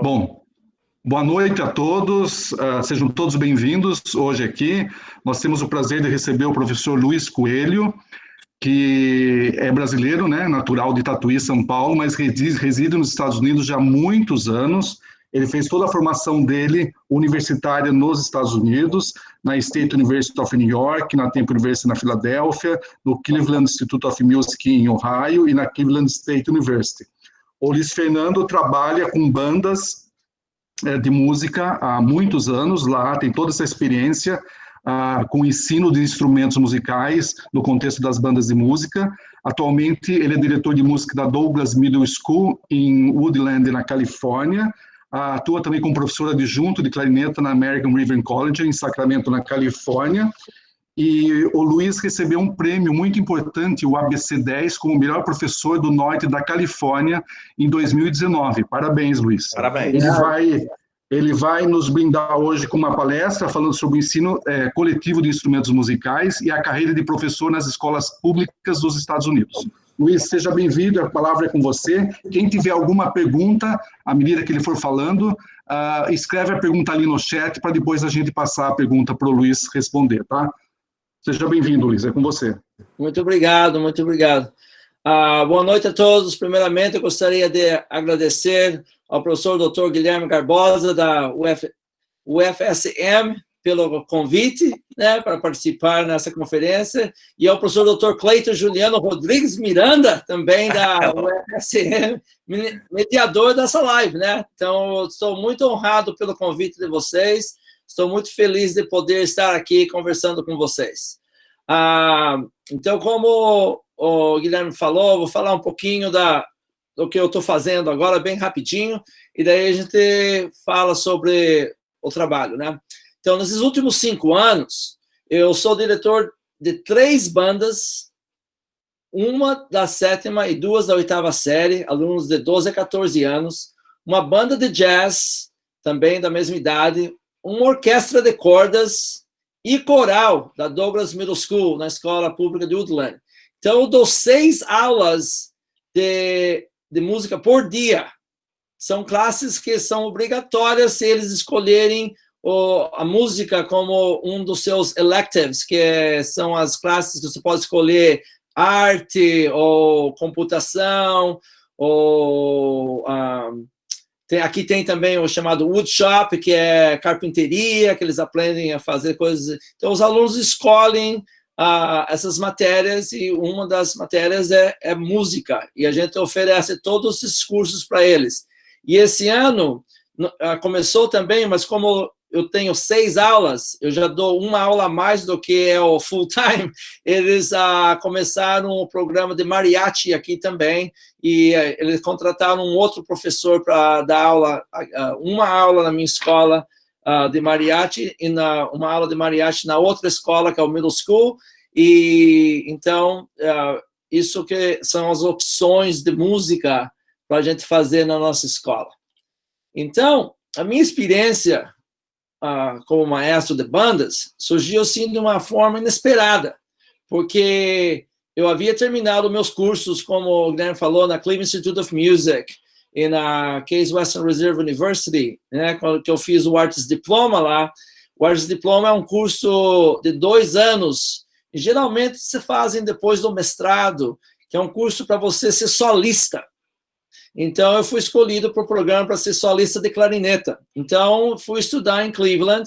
Bom, boa noite a todos, sejam todos bem-vindos hoje aqui. Nós temos o prazer de receber o professor Luiz Coelho, que é brasileiro, né, natural de Tatuí, São Paulo, mas reside nos Estados Unidos já há muitos anos. Ele fez toda a formação dele universitária nos Estados Unidos, na State University of New York, na Temple University na Filadélfia, no Cleveland Institute of Music em Ohio e na Cleveland State University. O Luiz Fernando trabalha com bandas de música há muitos anos lá, tem toda essa experiência com o ensino de instrumentos musicais no contexto das bandas de música. Atualmente, ele é diretor de música da Douglas Middle School em Woodland, na Califórnia. Atua também como professor adjunto de clarineta na American River College, em Sacramento, na Califórnia. E o Luiz recebeu um prêmio muito importante, o ABC10, como o melhor professor do norte da Califórnia em 2019. Parabéns, Luiz. Parabéns. Ele vai nos brindar hoje com uma palestra falando sobre o ensino coletivo de instrumentos musicais e a carreira de professor nas escolas públicas dos Estados Unidos. Luiz, seja bem-vindo, a palavra é com você. Quem tiver alguma pergunta, à medida que ele for falando, escreve a pergunta ali no chat para depois a gente passar a pergunta para o Luiz responder, tá? Seja bem-vindo, Luiz, é com você. Muito obrigado, muito obrigado. Boa noite a todos. Primeiramente, eu gostaria de agradecer ao professor Dr. Guilherme Garbosa, da UFSM, pelo convite, né, para participar nessa conferência, e ao professor Dr. Cleiton Juliano Rodrigues Miranda, também da UFSM, mediador dessa live, né? Então, estou muito honrado pelo convite de vocês. Estou muito feliz de poder estar aqui conversando com vocês. Então, como o Guilherme falou, vou falar um pouquinho do que eu estou fazendo agora, bem rapidinho, e daí a gente fala sobre o trabalho, né? Então, nesses últimos 5 anos, eu sou diretor de 3 bandas, uma da 7ª e 2 da 8ª série, alunos de 12 a 14 anos, uma banda de jazz, também da mesma idade, uma orquestra de cordas e coral da Douglas Middle School, na escola pública de Woodland. Então, eu dou 6 aulas de música por dia. São classes que são obrigatórias se eles escolherem a música como um dos seus electives, que são as classes que você pode escolher arte ou computação, ou... aqui tem também o chamado woodshop, que é carpinteria, que eles aprendem a fazer coisas. Então, os alunos escolhem essas matérias, e uma das matérias é música, e a gente oferece todos esses cursos para eles. E esse ano começou também, mas como eu tenho 6 aulas, eu já dou uma aula a mais do que é o full-time, eles começaram o programa de mariachi aqui também, e eles contrataram um outro professor para dar aula, uma aula na minha escola de mariachi, e uma aula de mariachi na outra escola, que é o middle school, e então, isso que são as opções de música para a gente fazer na nossa escola. Então, a minha experiência como maestro de bandas surgiu assim de uma forma inesperada, porque eu havia terminado meus cursos, como o Guilherme falou, na Cleveland Institute of Music e na Case Western Reserve University, né, que eu fiz o Arts Diploma lá. O Arts Diploma é um curso de 2 anos, e geralmente se fazem depois do mestrado, que é um curso para você ser solista. Então, eu fui escolhido para o programa para ser solista de clarineta. Então, fui estudar em Cleveland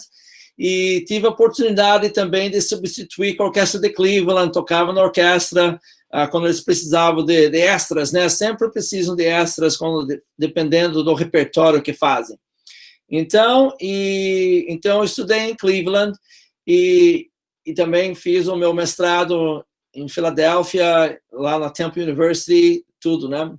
e tive a oportunidade também de substituir com a orquestra de Cleveland, tocava na orquestra quando eles precisavam de extras, né? Sempre precisam de extras, dependendo do repertório que fazem. Então, eu estudei em Cleveland e também fiz o meu mestrado em Filadélfia, lá na Temple University, tudo, né?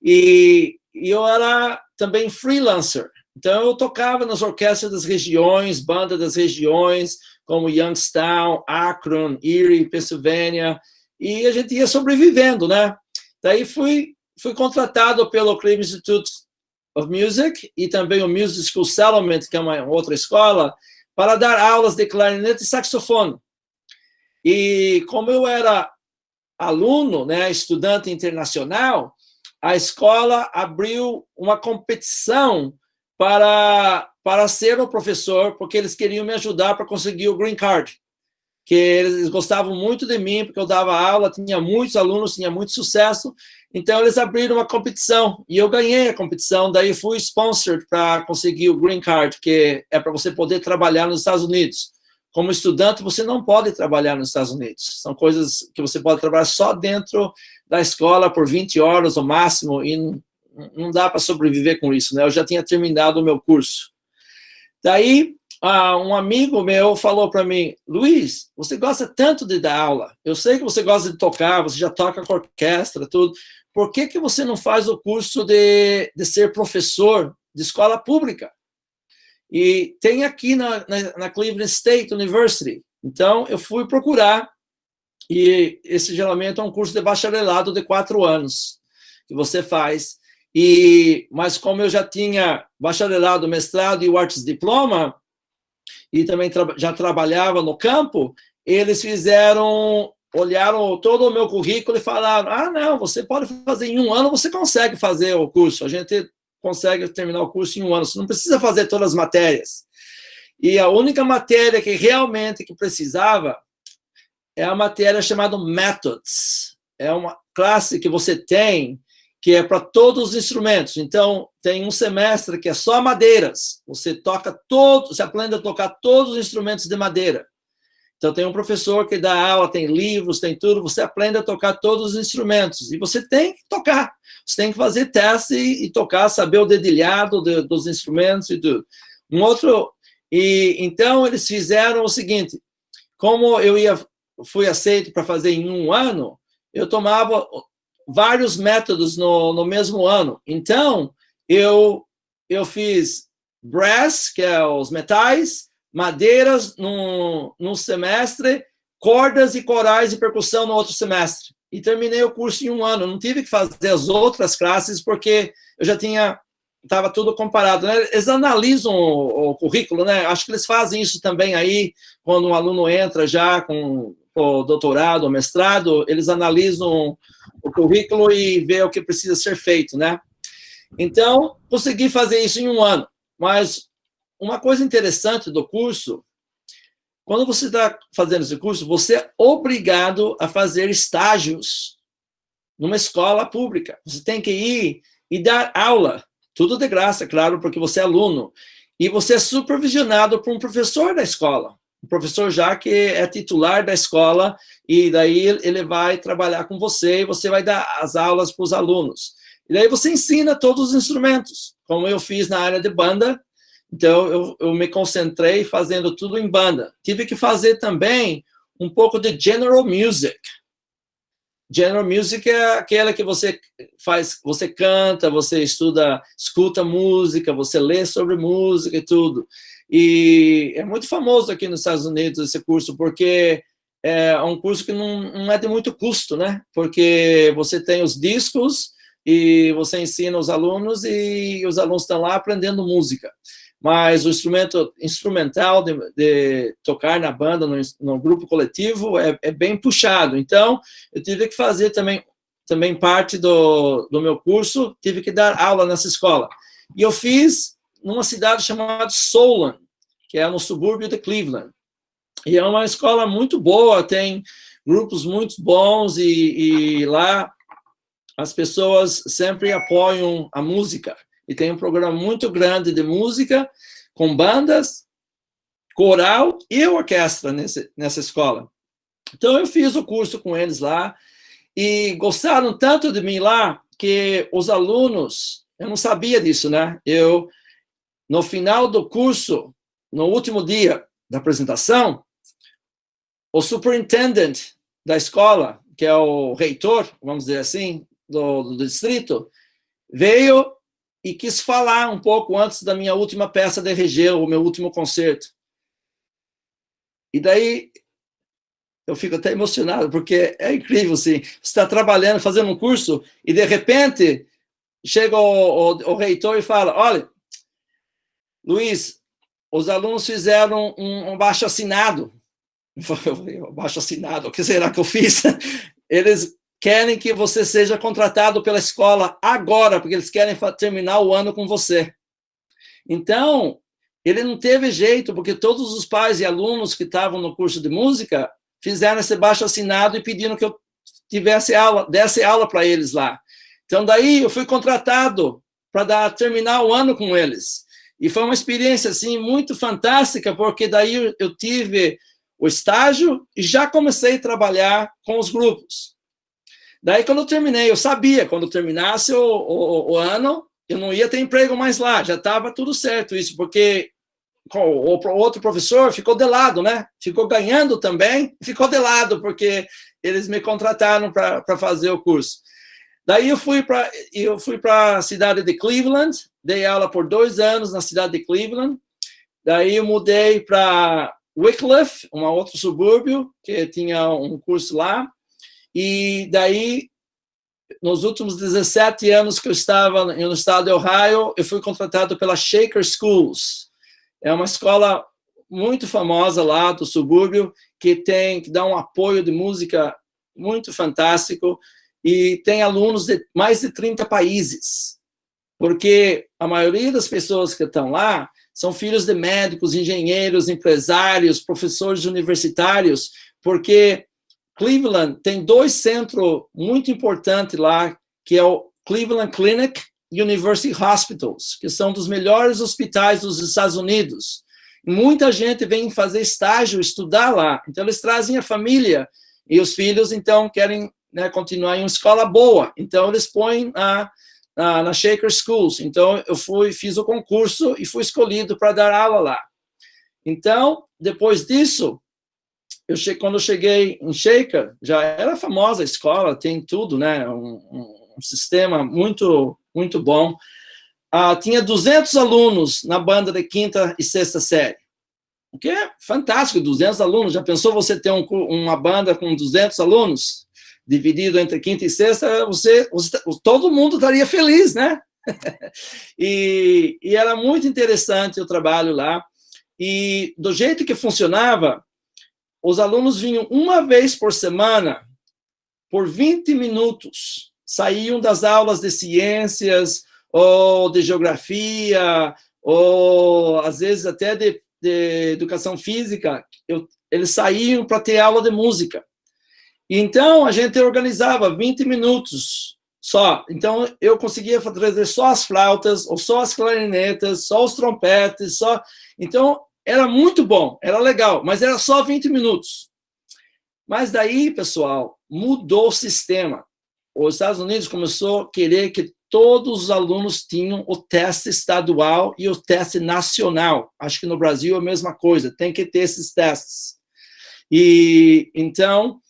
E eu era também freelancer. Então, eu tocava nas orquestras das regiões, bandas das regiões, como Youngstown, Akron, Erie, Pensilvânia, e a gente ia sobrevivendo, né? Daí fui contratado pelo Cleveland Institute of Music e também o Music School Settlement, que é uma outra escola, para dar aulas de clarinete e saxofone. E como eu era aluno, né, estudante internacional, a escola abriu uma competição para ser o professor, porque eles queriam me ajudar para conseguir o green card, que eles gostavam muito de mim, porque eu dava aula, tinha muitos alunos, tinha muito sucesso, então eles abriram uma competição, e eu ganhei a competição, daí fui sponsored para conseguir o green card, que é para você poder trabalhar nos Estados Unidos. Como estudante, você não pode trabalhar nos Estados Unidos, são coisas que você pode trabalhar só dentro da escola por 20 horas no máximo, e não dá para sobreviver com isso, né? Eu já tinha terminado o meu curso. Daí, um amigo meu falou para mim, Luiz, você gosta tanto de dar aula, eu sei que você gosta de tocar, você já toca com orquestra, tudo, por que você não faz o curso de ser professor de escola pública? E tem aqui na Cleveland State University. Então, eu fui procurar, e esse geralmente é um curso de bacharelado de 4 anos, que você faz. Mas como eu já tinha bacharelado, mestrado e o Artes Diploma, e também já trabalhava no campo, eles olharam todo o meu currículo e falaram, não, você pode fazer em 1 ano, você consegue fazer o curso, a gente consegue terminar o curso em 1 ano, você não precisa fazer todas as matérias. E a única matéria que realmente precisava é a matéria chamada Methods, é uma classe que você tem, que é para todos os instrumentos. Então, tem um semestre que é só madeiras. Você aprende a tocar todos os instrumentos de madeira. Então, tem um professor que dá aula, tem livros, tem tudo. Você aprende a tocar todos os instrumentos. E você tem que tocar. Você tem que fazer teste e tocar, saber o dedilhado dos instrumentos e tudo. Então, eles fizeram o seguinte. Como fui aceito para fazer em 1 ano, eu tomava vários métodos no mesmo ano. Então, eu fiz brass, que é os metais, madeiras num semestre, cordas e corais e percussão no outro semestre. E terminei o curso em 1 ano. Não tive que fazer as outras classes, porque eu já estava tudo comparado, né? Eles analisam o currículo, né? Acho que eles fazem isso também aí, quando um aluno entra já com o doutorado, o mestrado, eles analisam o currículo e vê o que precisa ser feito, né? Então, consegui fazer isso em 1 ano. Mas uma coisa interessante do curso, quando você está fazendo esse curso, você é obrigado a fazer estágios numa escola pública. Você tem que ir e dar aula, tudo de graça, claro, porque você é aluno. E você é supervisionado por um professor da escola. Um professor já que é titular da escola, e daí ele vai trabalhar com você, e você vai dar as aulas para os alunos. E daí você ensina todos os instrumentos, como eu fiz na área de banda. Então, eu me concentrei fazendo tudo em banda. Tive que fazer também um pouco de general music. General music é aquela que você faz, você canta, você escuta música, você lê sobre música e tudo. E é muito famoso aqui nos Estados Unidos esse curso, porque é um curso que não é de muito custo, né? Porque você tem os discos e você ensina os alunos e os alunos estão lá aprendendo música. Mas o instrumental de tocar na banda, no grupo coletivo, é bem puxado. Então, eu tive que fazer também parte do meu curso, tive que dar aula nessa escola. E eu fiz numa cidade chamada Solon, que é no subúrbio de Cleveland. E é uma escola muito boa, tem grupos muito bons, e lá as pessoas sempre apoiam a música. E tem um programa muito grande de música, com bandas, coral e orquestra nessa escola. Então, eu fiz o curso com eles lá, e gostaram tanto de mim lá, que os alunos, eu não sabia disso, né? No final do curso, no último dia da apresentação, o superintendente da escola, que é o reitor, vamos dizer assim, do distrito, veio e quis falar um pouco antes da minha última peça de RG, o meu último concerto. E daí eu fico até emocionado, porque é incrível, assim, você está trabalhando, fazendo um curso, e de repente chega o reitor e fala, olha, Luiz, os alunos fizeram um abaixo-assinado. Abaixo-assinado, o que será que eu fiz? Eles querem que você seja contratado pela escola agora, porque eles querem terminar o ano com você. Então, ele não teve jeito, porque todos os pais e alunos que estavam no curso de música fizeram esse abaixo-assinado e pediram que eu desse aula para eles lá. Então, daí eu fui contratado para terminar o ano com eles. E foi uma experiência, assim, muito fantástica, porque daí eu tive o estágio e já comecei a trabalhar com os grupos. Daí, quando eu terminei, eu sabia, quando terminasse o ano, eu não ia ter emprego mais lá, já estava tudo certo isso, porque o outro professor ficou de lado, né? Ficou ganhando também, ficou de lado, porque eles me contrataram para fazer o curso. Daí eu fui para a cidade de Cleveland, dei aula por 2 anos na cidade de Cleveland. Daí eu mudei para Wycliffe, um outro subúrbio, que tinha um curso lá. E daí, nos últimos 17 anos que eu estava no estado de Ohio, eu fui contratado pela Shaker Schools. É uma escola muito famosa lá do subúrbio, que dá um apoio de música muito fantástico, e tem alunos de mais de 30 países, porque a maioria das pessoas que estão lá são filhos de médicos, engenheiros, empresários, professores universitários, porque Cleveland tem 2 centros muito importantes lá, que é o Cleveland Clinic e University Hospitals, que são dos melhores hospitais dos Estados Unidos. E muita gente vem fazer estágio, estudar lá. Então, eles trazem a família, e os filhos, então, querem, né, continuar em uma escola boa. Então, eles põem na Shaker Schools. Então, eu fiz o concurso e fui escolhido para dar aula lá. Então, depois disso, quando eu cheguei em Shaker, já era famosa a escola, tem tudo, né? Um sistema muito, muito bom. Tinha 200 alunos na banda de 5ª e 6ª série. O que é fantástico, 200 alunos. Já pensou você ter uma banda com 200 alunos? Dividido entre 5ª e 6ª, todo mundo estaria feliz, né? E era muito interessante o trabalho lá. E do jeito que funcionava, os alunos vinham uma vez por semana, por 20 minutos, saíam das aulas de ciências, ou de geografia, ou às vezes até de educação física, eles saíam para ter aula de música. Então, a gente organizava 20 minutos só. Então, eu conseguia trazer só as flautas, ou só as clarinetas, só os trompetes, só... Então, era muito bom, era legal, mas era só 20 minutos. Mas daí, pessoal, mudou o sistema. Os Estados Unidos começou a querer que todos os alunos tinham o teste estadual e o teste nacional. Acho que no Brasil é a mesma coisa, tem que ter esses testes. E então,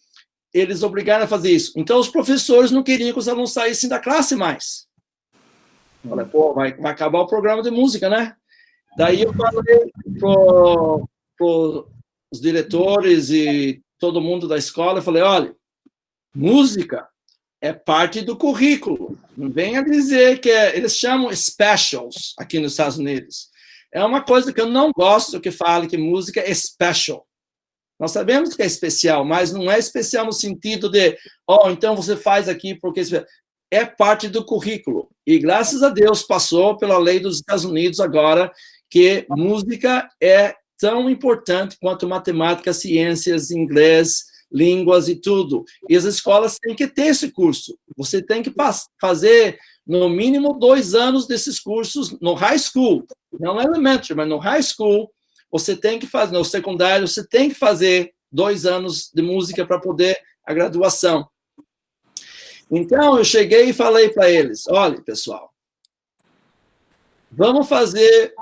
eles obrigaram a fazer isso. Então, os professores não queriam que os alunos saíssem da classe mais. Falei, pô, vai acabar o programa de música, né? Daí eu falei para os diretores e todo mundo da escola, eu falei, olha, música é parte do currículo. Não venha dizer que eles chamam specials aqui nos Estados Unidos. É uma coisa que eu não gosto que fale que música é special. Nós sabemos que é especial, mas não é especial no sentido de, então você faz aqui porque é parte do currículo. E graças a Deus passou pela lei dos Estados Unidos agora que música é tão importante quanto matemática, ciências, inglês, línguas e tudo. E as escolas têm que ter esse curso. Você tem que fazer, no mínimo, 2 anos desses cursos no high school. Não no elementary, mas no high school, você tem que fazer, no secundário, você tem que fazer 2 anos de música para poder a graduação. Então, eu cheguei e falei para eles, olha, pessoal, vamos fazer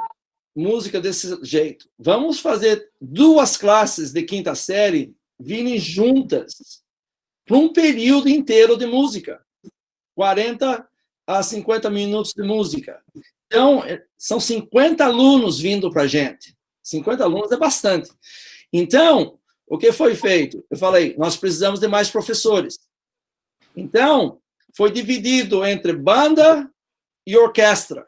música desse jeito. Vamos fazer 2 classes de 5ª série virem juntas para um período inteiro de música. 40 a 50 minutos de música. Então, são 50 alunos vindo para a gente. 50 alunos é bastante. Então, o que foi feito? Eu falei, nós precisamos de mais professores. Então, foi dividido entre banda e orquestra.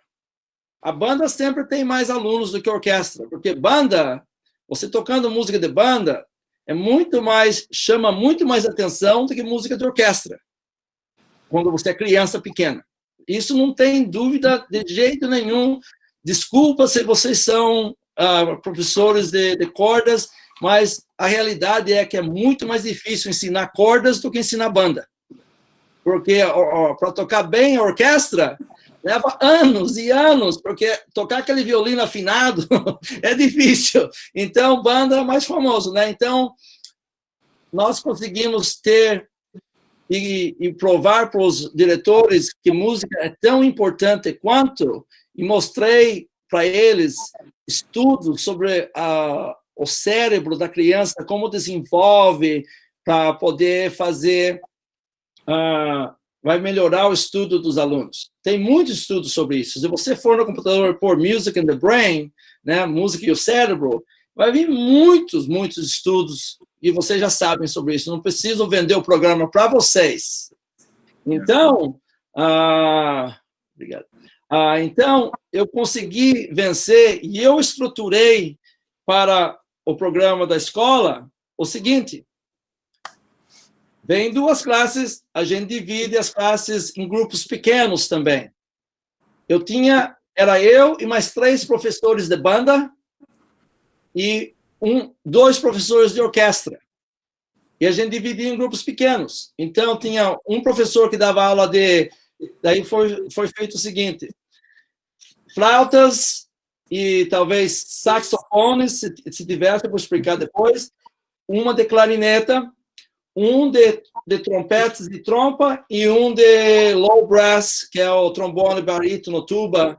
A banda sempre tem mais alunos do que a orquestra, porque banda, você tocando música de banda, chama muito mais atenção do que música de orquestra, quando você é criança pequena. Isso não tem dúvida de jeito nenhum desculpa se vocês são professores de cordas, mas a realidade é que é muito mais difícil ensinar cordas do que ensinar banda. Porque para tocar bem a orquestra, leva anos e anos, porque tocar aquele violino afinado é difícil. Então, banda é mais famoso, né? Então, nós conseguimos ter e provar para os diretores que música é tão importante quanto, e mostrei para eles estudos sobre o cérebro da criança, como desenvolve, para poder fazer, vai melhorar o estudo dos alunos. Tem muitos estudos sobre isso. Se você for no computador por Music and the Brain, né, música e o cérebro, vai vir muitos estudos, e vocês já sabem sobre isso. Não preciso vender o programa para vocês. Então, obrigado. Então, eu consegui vencer, e eu estruturei para o programa da escola o seguinte: vem 2 classes, a gente divide as classes em grupos pequenos também. Era eu e mais 3 professores de banda e 2 professores de orquestra. E a gente dividia em grupos pequenos. Então, tinha um professor que dava aula daí foi feito o seguinte: flautas e talvez saxofones, se tivesse, eu vou explicar depois, uma de clarineta, um de trompetes e trompa, e um de low brass, que é o trombone, barítono, tuba.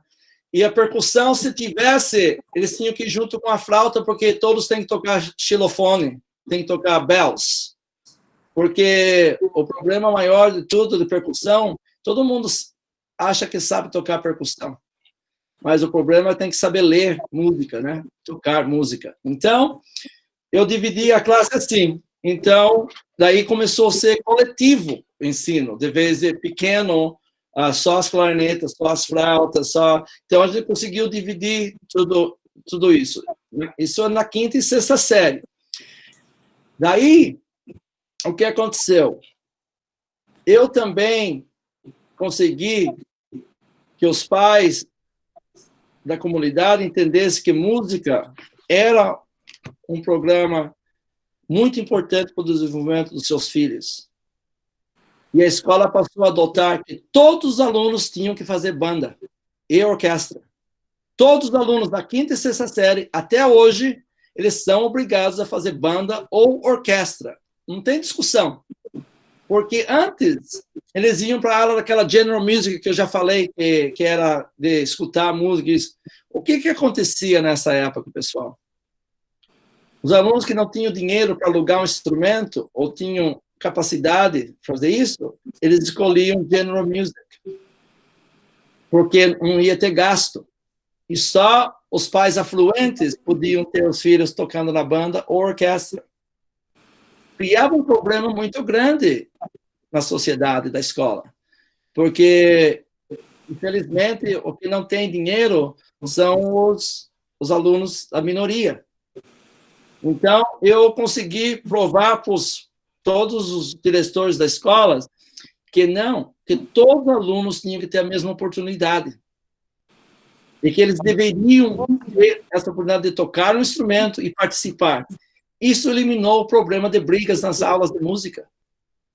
E a percussão, se tivesse, eles tinham que ir junto com a flauta, porque todos têm que tocar xilofone, têm que tocar bells. Porque o problema maior de tudo de percussão, todo mundo acha que sabe tocar percussão, mas o problema é tem que saber ler música, né? Tocar música. Então, eu dividi a classe assim. Então, daí começou a ser coletivo o ensino, de vez em pequeno, só as clarinetas, só as flautas, só... Então, a gente conseguiu dividir tudo isso. Isso é na 5ª e 6ª série. Daí, o que aconteceu? Eu também consegui que os pais da comunidade entendessem que música era um programa muito importante para o desenvolvimento dos seus filhos. E a escola passou a adotar que todos os alunos tinham que fazer banda e orquestra. Todos os alunos da 5ª e 6ª série, até hoje, eles são obrigados a fazer banda ou orquestra. Não tem discussão. Porque antes, eles iam para a aula daquela general music que eu já falei, que era de escutar música. O que acontecia nessa época, pessoal? Os alunos que não tinham dinheiro para alugar um instrumento ou tinham capacidade de fazer isso, eles escolhiam general music, porque não ia ter gasto. E só os pais afluentes podiam ter os filhos tocando na banda ou orquestra. Criava um problema muito grande na sociedade da escola, porque, infelizmente, o que não tem dinheiro são os alunos da minoria. Então, eu consegui provar para todos os diretores da escola que todos os alunos tinham que ter a mesma oportunidade. E que eles deveriam ter essa oportunidade de tocar um instrumento e participar. Isso eliminou o problema de brigas nas aulas de música,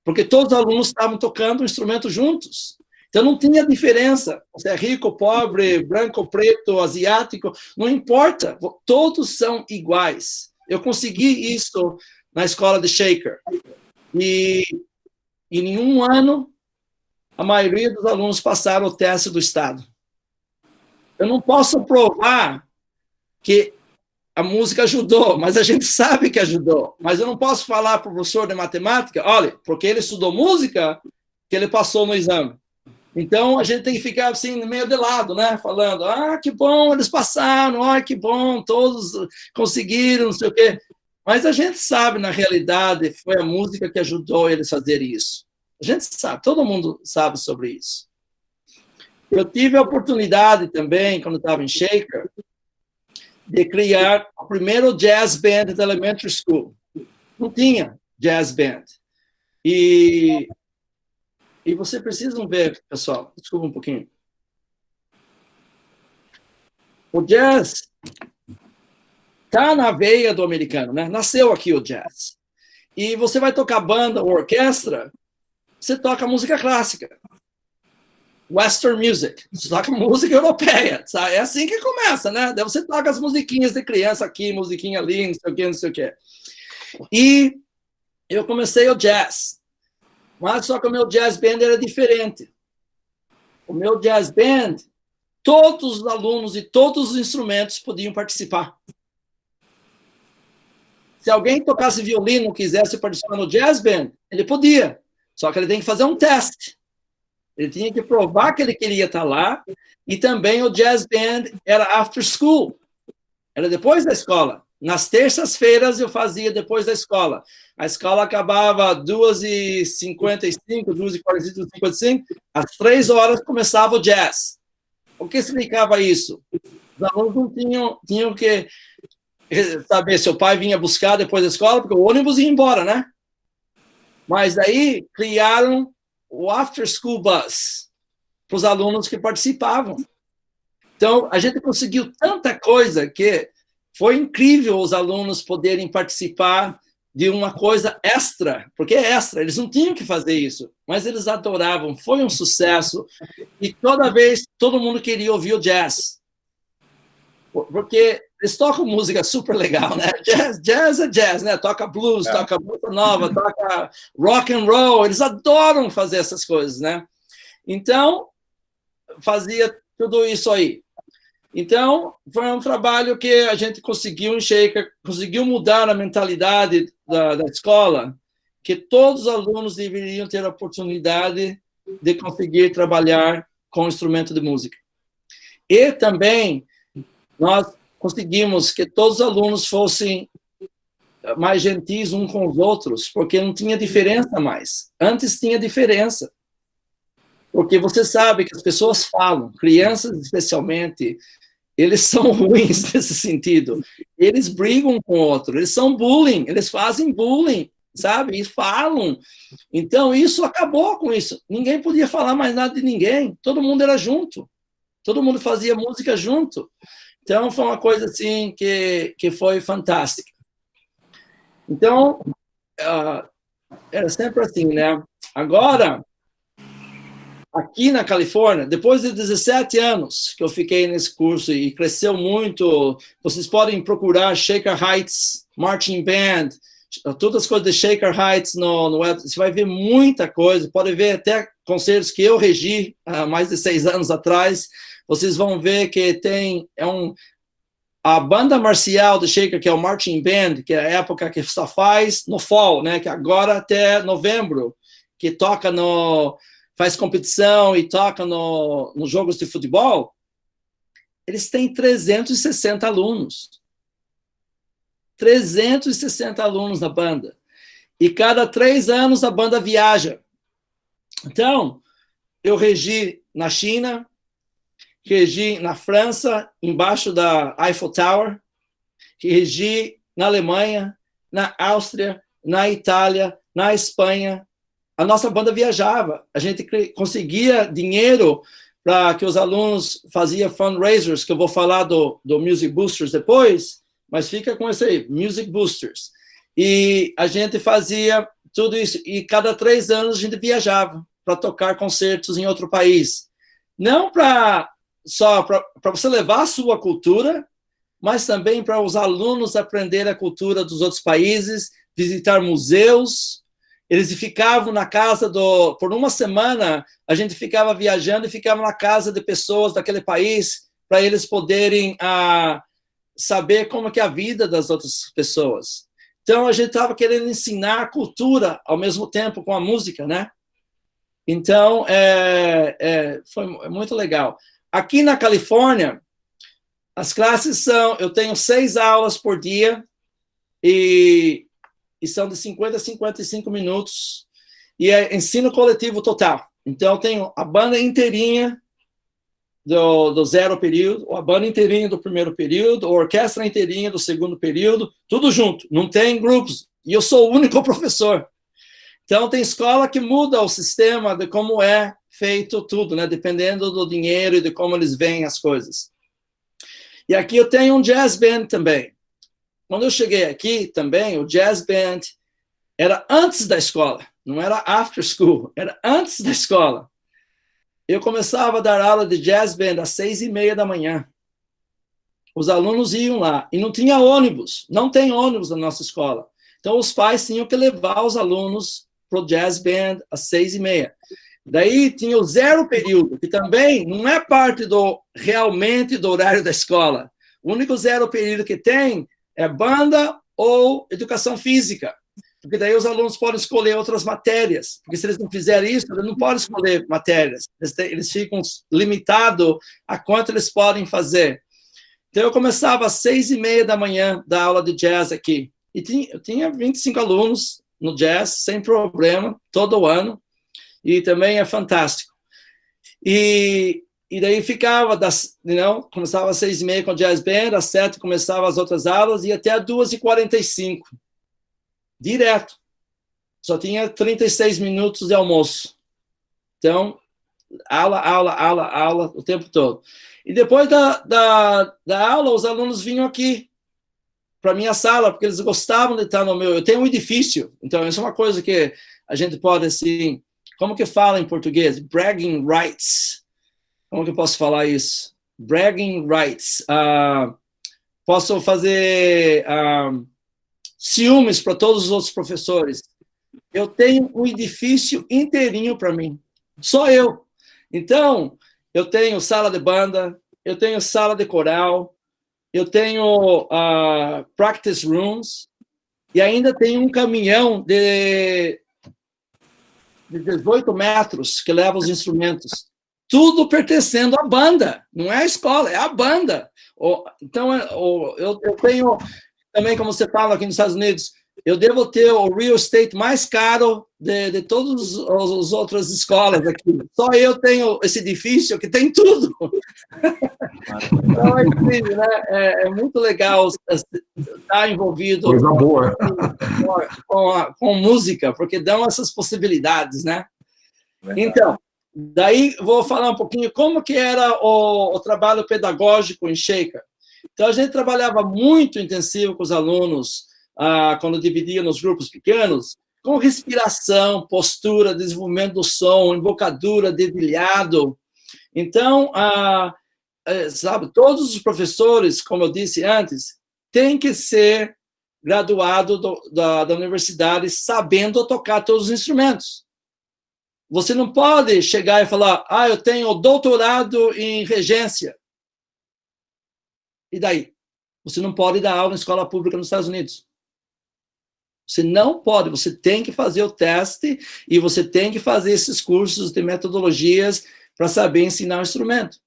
porque todos os alunos estavam tocando o instrumento juntos. Então, não tinha diferença se é rico, pobre, branco, preto, asiático, não importa, todos são iguais. Eu consegui isso na escola de Shaker. E em um ano, a maioria dos alunos passaram o teste do Estado. Eu não posso provar que a música ajudou, mas a gente sabe que ajudou. Mas eu não posso falar para o professor de matemática, olha, porque ele estudou música, que ele passou no exame. Então, a gente tem que ficar assim, meio de lado, né? Falando, que bom, eles passaram, que bom, todos conseguiram, não sei o quê. Mas a gente sabe, na realidade, foi a música que ajudou eles a fazer isso. A gente sabe, todo mundo sabe sobre isso. Eu tive a oportunidade também, quando estava em Shaker, de criar o primeiro jazz band da elementary school. Não tinha jazz band. E vocês precisam ver, pessoal, desculpa um pouquinho. o jazz tá na veia do americano, né? Nasceu aqui o jazz. E você vai tocar banda ou orquestra, você toca música clássica. Western music. Você toca música europeia. Sabe? É assim que começa, né? Daí você toca as musiquinhas de criança aqui, musiquinha ali, não sei o quê, não sei o quê. E eu comecei o jazz. Mas só que o meu jazz band era diferente. O meu jazz band, todos os alunos e todos os instrumentos podiam participar. Se alguém tocasse violino e quisesse participar no jazz band, ele podia. Só que ele tem que fazer um teste. Ele tinha que provar que ele queria estar lá. E também o jazz band era after school. Era depois da escola. Nas terças-feiras eu fazia depois da escola. A escola acabava 2h55, 2h45, 2h55. Às 3 horas começava o jazz. O que significava isso? Os alunos não tinham que saber se o pai vinha buscar depois da escola, porque o ônibus ia embora, né? Mas aí criaram o After School Bus para os alunos que participavam. Então, a gente conseguiu tanta coisa que foi incrível os alunos poderem participar de uma coisa extra, porque é extra, eles não tinham que fazer isso, mas eles adoravam, foi um sucesso, e toda vez todo mundo queria ouvir o jazz, porque eles tocam música super legal, né? Jazz é jazz, né? Toca blues, toca bossa nova, toca rock and roll, eles adoram fazer essas coisas, né? Então, fazia tudo isso aí. Então, foi um trabalho que a gente conseguiu em Shaker, conseguiu mudar a mentalidade da escola, que todos os alunos deveriam ter a oportunidade de conseguir trabalhar com instrumento de música. E também, nós conseguimos que todos os alunos fossem mais gentis uns com os outros, porque não tinha diferença mais. Antes tinha diferença. Porque você sabe que as pessoas falam, crianças especialmente, eles são ruins nesse sentido. Eles brigam com o outro, eles são bullying, eles fazem bullying, sabe? E falam. Então, isso acabou com isso. Ninguém podia falar mais nada de ninguém. Todo mundo era junto. Todo mundo fazia música junto. Então, foi uma coisa assim que foi fantástica. Então, era sempre assim, né? Agora, aqui na Califórnia, depois de 17 anos que eu fiquei nesse curso e cresceu muito, vocês podem procurar Shaker Heights Marching Band, todas as coisas de Shaker Heights no web, você vai ver muita coisa, pode ver até concertos que eu regi há mais de 6 anos atrás, vocês vão ver que tem a banda marcial do Shaker, que é o Marching Band, que é a época que só faz no fall, né, que agora até novembro, que toca faz competição e toca nos jogos de futebol, eles têm 360 alunos. 360 alunos na banda. E cada 3 anos a banda viaja. Então, eu regi na China, regi na França, embaixo da Eiffel Tower, regi na Alemanha, na Áustria, na Itália, na Espanha. A nossa banda viajava, a gente conseguia dinheiro para que os alunos faziam fundraisers, que eu vou falar do Music Boosters depois, mas fica com esse aí, Music Boosters. E a gente fazia tudo isso, e cada 3 anos a gente viajava para tocar concertos em outro país. Não só para você levar a sua cultura, mas também para os alunos aprenderem a cultura dos outros países, visitar museus. Eles ficavam na casa por uma semana, a gente ficava viajando e ficava na casa de pessoas daquele país para eles poderem saber como que é a vida das outras pessoas. Então, a gente estava querendo ensinar a cultura ao mesmo tempo com a música, né? Então, foi muito legal. Aqui na Califórnia, as classes eu tenho 6 aulas por dia e são de 50 a 55 minutos, e é ensino coletivo total. Então, eu tenho a banda inteirinha do 0 período, ou a banda inteirinha do 1º período, ou a orquestra inteirinha do 2º período, tudo junto, não tem grupos, e eu sou o único professor. Então, tem escola que muda o sistema de como é feito tudo, né? Dependendo do dinheiro e de como eles veem as coisas. E aqui eu tenho um jazz band também. Quando eu cheguei aqui também, o jazz band era antes da escola, não era after school, era antes da escola. Eu começava a dar aula de jazz band às 6:30 da manhã. Os alunos iam lá, e não tinha ônibus, não tem ônibus na nossa escola. Então, os pais tinham que levar os alunos para o jazz band às 6:30. Daí tinha o zero período, que também não é parte realmente do horário da escola. O único zero período que tem é banda ou educação física, porque daí os alunos podem escolher outras matérias, porque se eles não fizerem isso, eles não podem escolher matérias, eles ficam limitados a quanto eles podem fazer. Então, eu começava às 6:30 da manhã da aula de jazz aqui, e eu tinha 25 alunos no jazz, sem problema, todo ano, e também é fantástico. E daí ficava, começava às 6:30 com o jazz band, às 7 começava as outras aulas, e até às 2:45, direto. Só tinha 36 minutos de almoço. Então, aula, o tempo todo. E depois da aula, os alunos vinham aqui para a minha sala, porque eles gostavam de estar no meu... Eu tenho um edifício, então isso é uma coisa que a gente pode, assim... Como que fala em português? Bragging rights. Como que eu posso falar isso? Bragging rights. Posso fazer ciúmes para todos os outros professores. Eu tenho um edifício inteirinho para mim. Só eu. Então, eu tenho sala de banda, eu tenho sala de coral, eu tenho practice rooms, e ainda tenho um caminhão de 18 metros que leva os instrumentos. Tudo pertencendo à banda. Não é a escola, é a banda. Então, eu tenho, também, como você fala aqui nos Estados Unidos, eu devo ter o real estate mais caro de todas as outras escolas aqui. Só eu tenho esse edifício que tem tudo. Então, é incrível, né? É muito legal estar envolvido coisa boa. com música, porque dão essas possibilidades, né? Então, daí vou falar um pouquinho como que era o trabalho pedagógico em Shaker. Então, a gente trabalhava muito intensivo com os alunos, quando dividia nos grupos pequenos, com respiração, postura, desenvolvimento do som, embocadura, dedilhado. Então, sabe, todos os professores, como eu disse antes, têm que ser graduado da universidade sabendo tocar todos os instrumentos. Você não pode chegar e falar, eu tenho doutorado em regência. E daí? Você não pode dar aula em escola pública nos Estados Unidos. Você não pode, você tem que fazer o teste e você tem que fazer esses cursos de metodologias para saber ensinar o instrumento.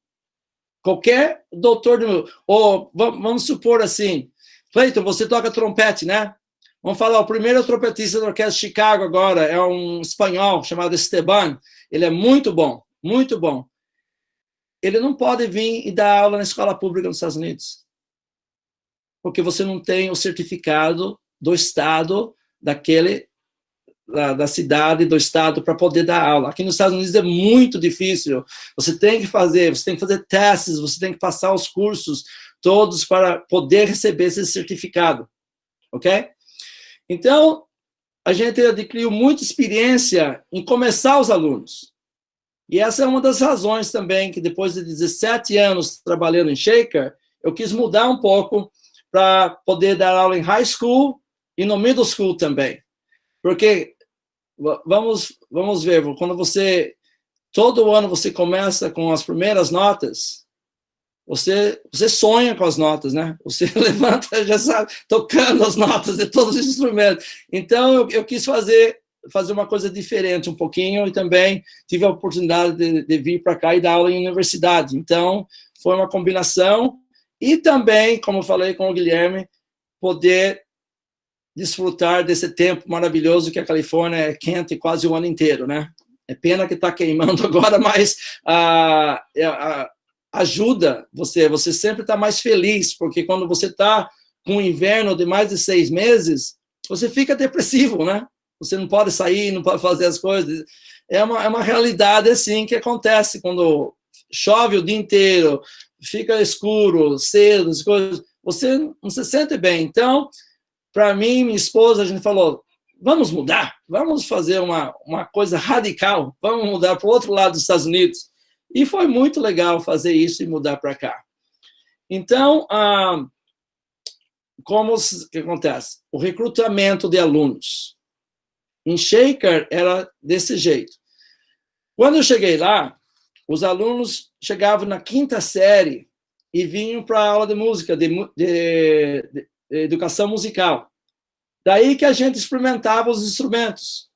Qualquer doutor... Ou vamos supor assim, Cleiton, você toca trompete, né? Vamos falar, o primeiro trompetista da Orquestra de Chicago agora é um espanhol chamado Esteban. Ele é muito bom, muito bom. Ele não pode vir e dar aula na escola pública nos Estados Unidos, porque você não tem o certificado do estado da cidade, do estado, para poder dar aula. Aqui nos Estados Unidos é muito difícil. Você tem que fazer testes, você tem que passar os cursos todos para poder receber esse certificado. Ok? Então, a gente adquiriu muita experiência em começar os alunos. E essa é uma das razões também que depois de 17 anos trabalhando em Shaker, eu quis mudar um pouco para poder dar aula em high school e no middle school também. Porque, vamos ver, quando todo ano você começa com as primeiras notas, você sonha com as notas, né? Você levanta, já sabe, tocando as notas de todos os instrumentos. Então, eu quis fazer uma coisa diferente um pouquinho e também tive a oportunidade de vir para cá e dar aula em universidade. Então, foi uma combinação e também, como eu falei com o Guilherme, poder desfrutar desse tempo maravilhoso que a Califórnia é quente quase o ano inteiro, né? É pena que está queimando agora, mas ajuda você sempre está mais feliz, porque quando você está com um inverno de mais de 6 meses, você fica depressivo, né? Você não pode sair, não pode fazer as coisas. É uma realidade, assim, que acontece quando chove o dia inteiro, fica escuro, cedo, as coisas, você não se sente bem. Então, para mim, minha esposa, a gente falou, vamos mudar, vamos fazer uma coisa radical, vamos mudar para o outro lado dos Estados Unidos. E foi muito legal fazer isso e mudar para cá. Então, que acontece? O recrutamento de alunos. Em Shaker era desse jeito. Quando eu cheguei lá, os alunos chegavam na 5ª série e vinham para a aula de música, de educação musical. Daí que a gente experimentava os instrumentos.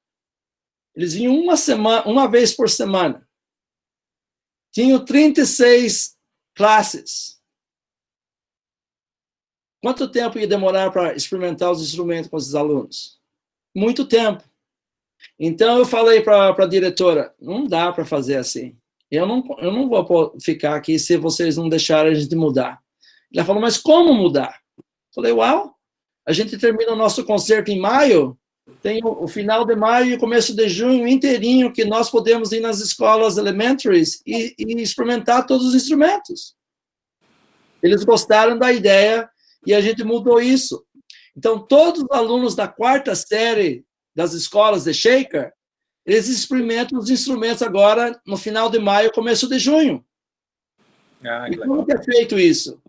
Eles vinham uma vez por semana. Tinham 36 classes. Quanto tempo ia demorar para experimentar os instrumentos com os alunos? Muito tempo. Então, eu falei para a diretora, não dá para fazer assim. Eu não vou ficar aqui se vocês não deixarem a gente mudar. Ela falou, mas como mudar? Eu falei, uau, a gente termina o nosso concerto em maio, tem o final de maio e o começo de junho inteirinho que nós podemos ir nas escolas elementaries e experimentar todos os instrumentos. Eles gostaram da ideia e a gente mudou isso. Então, todos os alunos da 4ª série das escolas de Shaker, eles experimentam os instrumentos agora no final de maio, começo de junho. E como que é feito isso?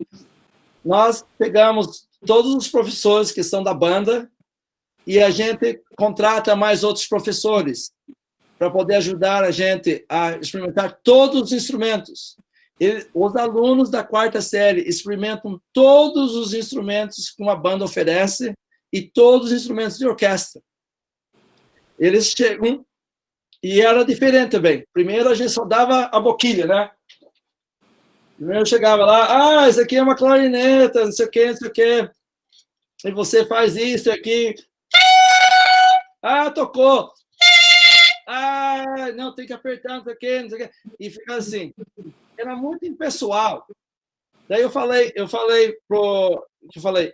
Nós pegamos todos os professores que são da banda e a gente contrata mais outros professores para poder ajudar a gente a experimentar todos os instrumentos. Os alunos da 4ª série experimentam todos os instrumentos que uma banda oferece e todos os instrumentos de orquestra. Eles chegam e era diferente também. Primeiro a gente só dava a boquilha, né? Primeiro eu chegava lá, esse aqui é uma clarineta, não sei o quê, não sei o quê. E você faz isso aqui. Tocou. Não, tem que apertar, não sei o quê, não sei o quê. E fica assim. Era muito impessoal. Daí eu falei,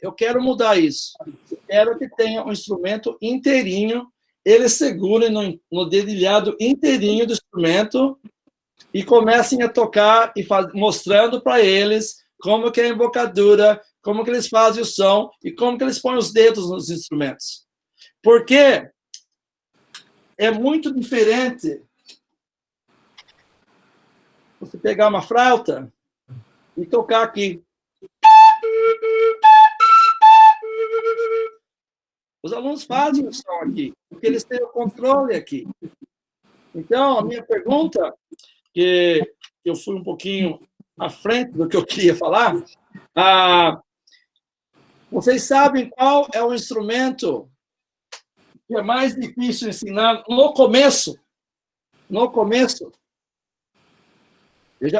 eu quero mudar isso. Eu quero que tenha um instrumento inteirinho, eles segurem no dedilhado inteirinho do instrumento e comecem a tocar e mostrando para eles como que é a embocadura, como que eles fazem o som e como que eles põem os dedos nos instrumentos. Porque é muito diferente você pegar uma flauta e tocar aqui. Os alunos fazem o som aqui, porque eles têm o controle aqui. Então, a minha pergunta, que eu fui um pouquinho à frente do que eu queria falar, vocês sabem qual é o instrumento que é mais difícil ensinar no começo? No começo.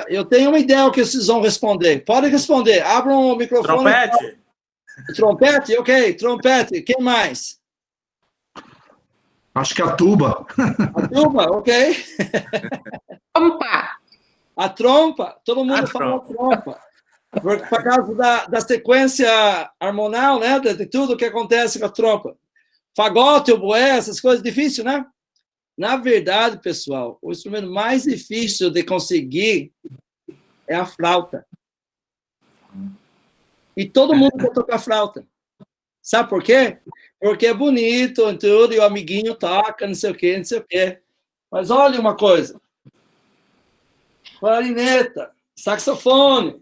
Eu tenho uma ideia o que vocês vão responder. Podem responder. Abram o microfone. Trompete. Trompete? Ok, trompete. Quem mais? Acho que a tuba. A tuba, ok. Trompa. A trompa. Todo mundo fala a trompa. Por causa da sequência harmonal, né? De tudo que acontece com a trompa. Fagote, oboé, essas coisas difíceis, né? Na verdade, pessoal, o instrumento mais difícil de conseguir é a flauta. E todo mundo quer tocar flauta. Sabe por quê? Porque é bonito e tudo, e o amiguinho toca, não sei o quê, não sei o quê. Mas olha uma coisa. Clarineta, saxofone.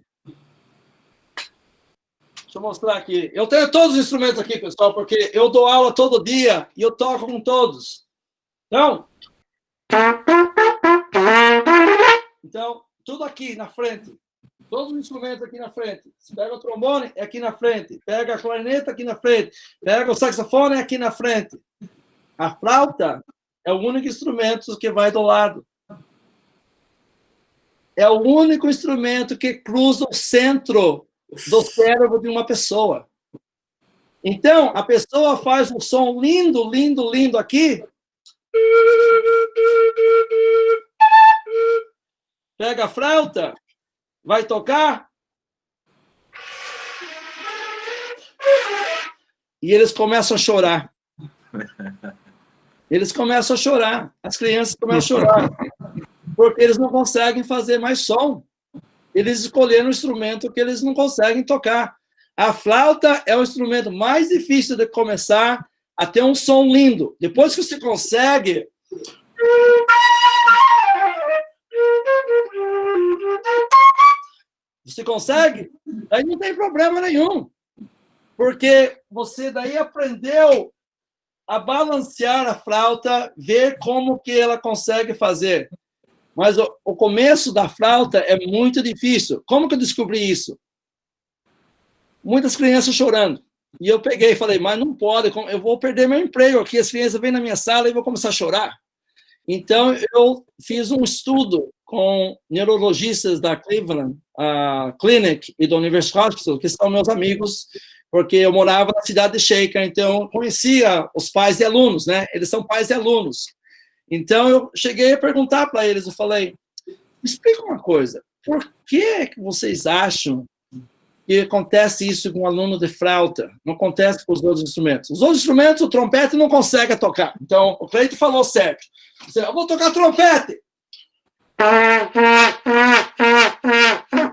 Deixa eu mostrar aqui. Eu tenho todos os instrumentos aqui, pessoal, porque eu dou aula todo dia e eu toco com todos. Então, tudo aqui na frente. Todos os instrumentos aqui na frente. Se pega o trombone, é aqui na frente. Pega a clarineta, aqui na frente. Pega o saxofone, é aqui na frente. A flauta é o único instrumento que vai do lado. É o único instrumento que cruza o centro do cérebro de uma pessoa. Então, a pessoa faz um som lindo, lindo, lindo aqui. Pega a flauta, vai tocar. E eles começam a chorar. Eles começam a chorar. As crianças começam a chorar. Porque eles não conseguem fazer mais som. eles escolheram um instrumento que eles não conseguem tocar. A flauta é o instrumento mais difícil de começar a ter um som lindo. Depois que você consegue... Você consegue? Aí não tem problema nenhum. Porque você daí aprendeu a balancear a flauta, ver como que ela consegue fazer. Mas o começo da flauta é muito difícil. Como que eu descobri isso? Muitas crianças chorando. E eu peguei e falei, mas não pode, eu vou perder meu emprego aqui, as crianças vêm na minha sala e vou começar a chorar. Então, eu fiz um estudo com neurologistas da Cleveland Clinic e do University Hospital, que são meus amigos, porque eu morava na cidade de Shaker, então eu conhecia os pais e alunos, né? Eles são pais e alunos. Então, eu cheguei a perguntar para eles, eu falei, me explica uma coisa, por que vocês acham que acontece isso com um aluno de flauta, não acontece com os outros instrumentos? Os outros instrumentos, o trompete não consegue tocar. Então, o Cleiton falou certo. Eu vou tocar trompete.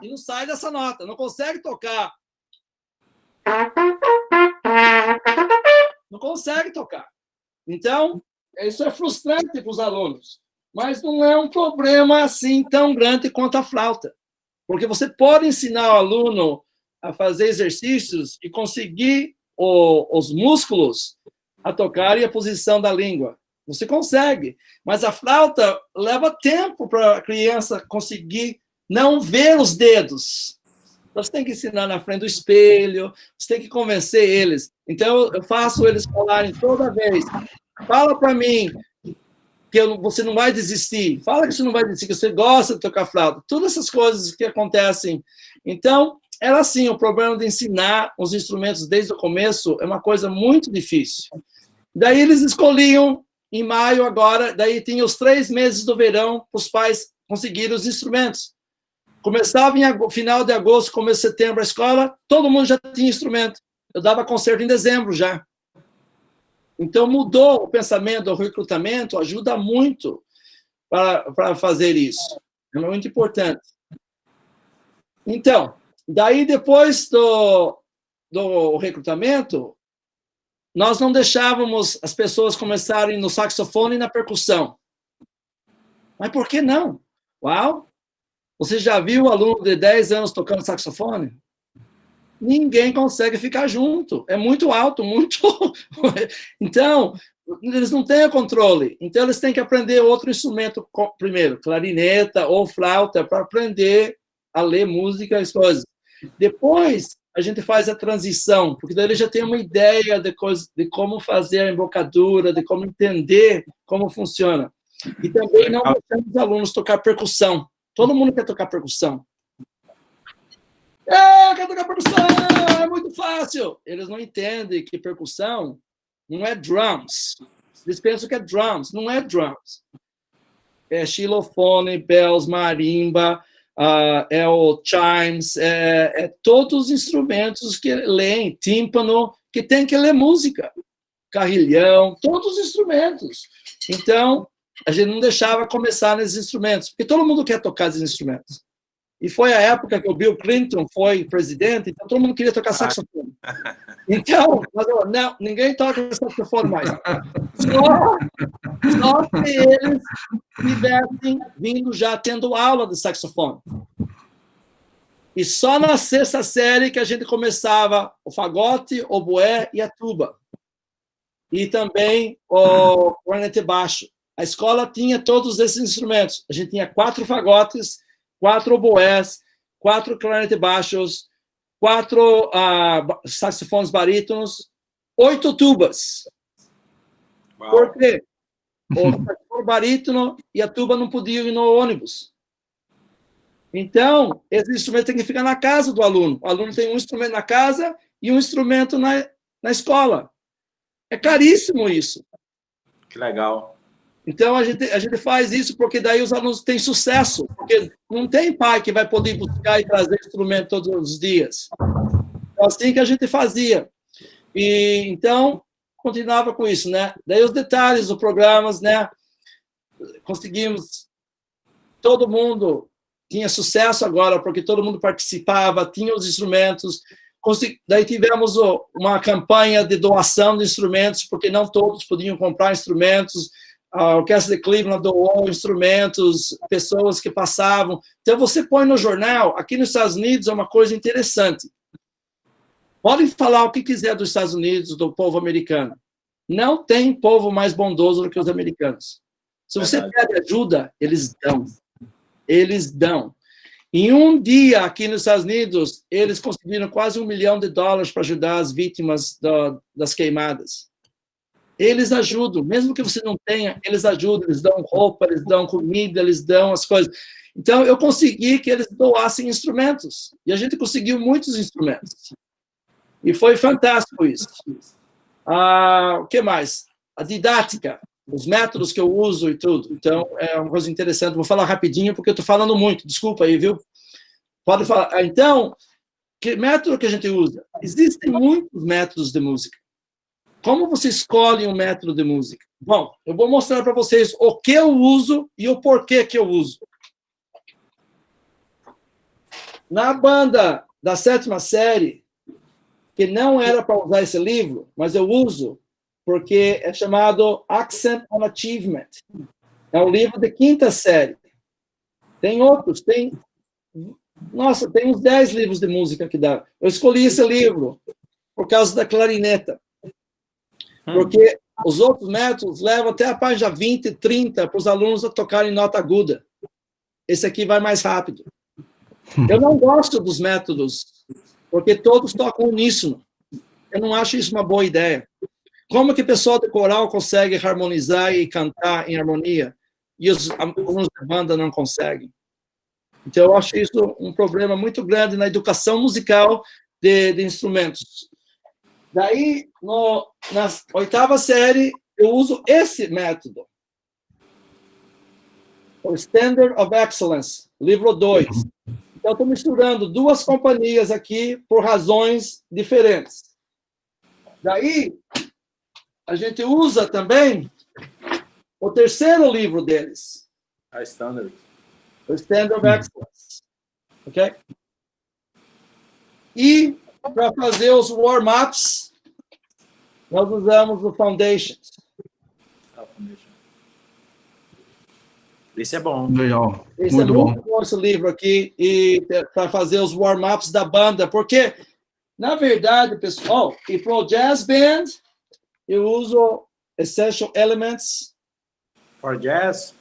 E não sai dessa nota, não consegue tocar. Não consegue tocar. Então, isso é frustrante para os alunos, mas não é um problema assim tão grande quanto a flauta, porque você pode ensinar o aluno a fazer exercícios e conseguir os músculos a tocarem a posição da língua. Você consegue, mas a flauta leva tempo para a criança conseguir não ver os dedos. Você tem que ensinar na frente do espelho, você tem que convencer eles. Então, eu faço eles falarem toda vez. Fala para mim que você não vai desistir. Fala que você não vai desistir, que você gosta de tocar flauta. Todas essas coisas que acontecem. Então, era assim, o problema de ensinar os instrumentos desde o começo é uma coisa muito difícil. Daí eles escolhiam, em maio agora, daí tinha os 3 meses do verão para os pais conseguirem os instrumentos. Começava em final de agosto, começo de setembro a escola, todo mundo já tinha instrumento. Eu dava concerto em dezembro já. Então, mudou o pensamento, o recrutamento ajuda muito para fazer isso. É muito importante. Então, daí, depois do recrutamento, nós não deixávamos as pessoas começarem no saxofone e na percussão. Mas por que não? Uau! Você já viu um aluno de 10 anos tocando saxofone? Ninguém consegue ficar junto. É muito alto, muito... Então, eles não têm o controle. Então, eles têm que aprender outro instrumento primeiro, clarineta ou flauta, para aprender a ler música e coisas. Depois, a gente faz a transição, porque daí ele já tem uma ideia de como fazer a embocadura, de como entender como funciona. E também não deixamos os alunos tocar percussão. Todo mundo quer tocar percussão. Quer tocar percussão, é muito fácil. Eles não entendem que percussão não é drums. Eles pensam que é drums, não é drums. É xilofone, bells, marimba, é o chimes, é todos os instrumentos que leem, tímpano, que tem que ler música, carrilhão, todos os instrumentos. Então, a gente não deixava começar nesses instrumentos, porque todo mundo quer tocar esses instrumentos. E foi a época que o Bill Clinton foi presidente, então todo mundo queria tocar saxofone. Então, não, ninguém toca saxofone mais. Só que eles tivessem vindo já tendo aula de saxofone. E só na 6ª série que a gente começava o fagote, o oboé e a tuba. E também o clarinete baixo. A escola tinha todos esses instrumentos. A gente tinha 4 fagotes, 4 oboés, 4 clarinetes baixos, 4 saxofones barítonos, 8 tubas. Uau. Por quê? O saxofone barítono e a tuba não podiam ir no ônibus. Então, esse instrumento tem que ficar na casa do aluno. O aluno tem um instrumento na casa e um instrumento na escola. É caríssimo isso. Que legal. Então, a gente faz isso porque daí os alunos têm sucesso, porque não tem pai que vai poder buscar e trazer instrumento todos os dias. É assim que a gente fazia. E, então, continuava com isso, né? Daí os detalhes dos programas, né? Conseguimos todo mundo tinha sucesso agora, porque todo mundo participava, tinha os instrumentos. Daí tivemos uma campanha de doação de instrumentos, porque não todos podiam comprar instrumentos. A Orquestra de Cleveland doou instrumentos, pessoas que passavam. Então, você põe no jornal, aqui nos Estados Unidos é uma coisa interessante. Podem falar o que quiser dos Estados Unidos, do povo americano. Não tem povo mais bondoso do que os americanos. Se você pede ajuda, eles dão. Eles dão. Em um dia, aqui nos Estados Unidos, eles conseguiram quase $1 milhão para ajudar as vítimas das queimadas. Eles ajudam, mesmo que você não tenha, eles ajudam, eles dão roupa, eles dão comida, eles dão as coisas. Então, eu consegui que eles doassem instrumentos. E a gente conseguiu muitos instrumentos. E foi fantástico isso. O que mais? A didática, os métodos que eu uso e tudo. Então, é uma coisa interessante. Vou falar rapidinho, porque eu estou falando muito. Desculpa aí, viu? Pode falar. Então, que método que a gente usa? Existem muitos métodos de música. Como você escolhe um método de música? Bom, eu vou mostrar para vocês o que eu uso e o porquê que eu uso. Na banda da 7ª série, que não era para usar esse livro, mas eu uso, porque é chamado Accent on Achievement. É um livro de 5ª série. Tem outros, nossa, tem uns 10 livros de música que dá. Eu escolhi esse livro por causa da clarineta. Porque os outros métodos levam até a página 20, 30 para os alunos a tocarem nota aguda. Esse aqui vai mais rápido. Eu não gosto dos métodos, porque todos tocam uníssono. Eu não acho isso uma boa ideia. Como que o pessoal de coral consegue harmonizar e cantar em harmonia e os alunos da banda não conseguem? Então, eu acho isso um problema muito grande na educação musical de instrumentos. Daí, na 8ª série, eu uso esse método. O Standard of Excellence, livro 2. Então, estou misturando 2 companhias aqui por razões diferentes. Daí, a gente usa também o 3º livro deles. A Standard. O Standard of Excellence. Ok? E, para fazer os warm-ups, nós usamos o Foundations. Esse é bom. Legal. Esse muito bom esse livro aqui, e para fazer os warm-ups da banda, porque, na verdade, pessoal, e para o Jazz Band, eu uso Essential Elements for Jazz.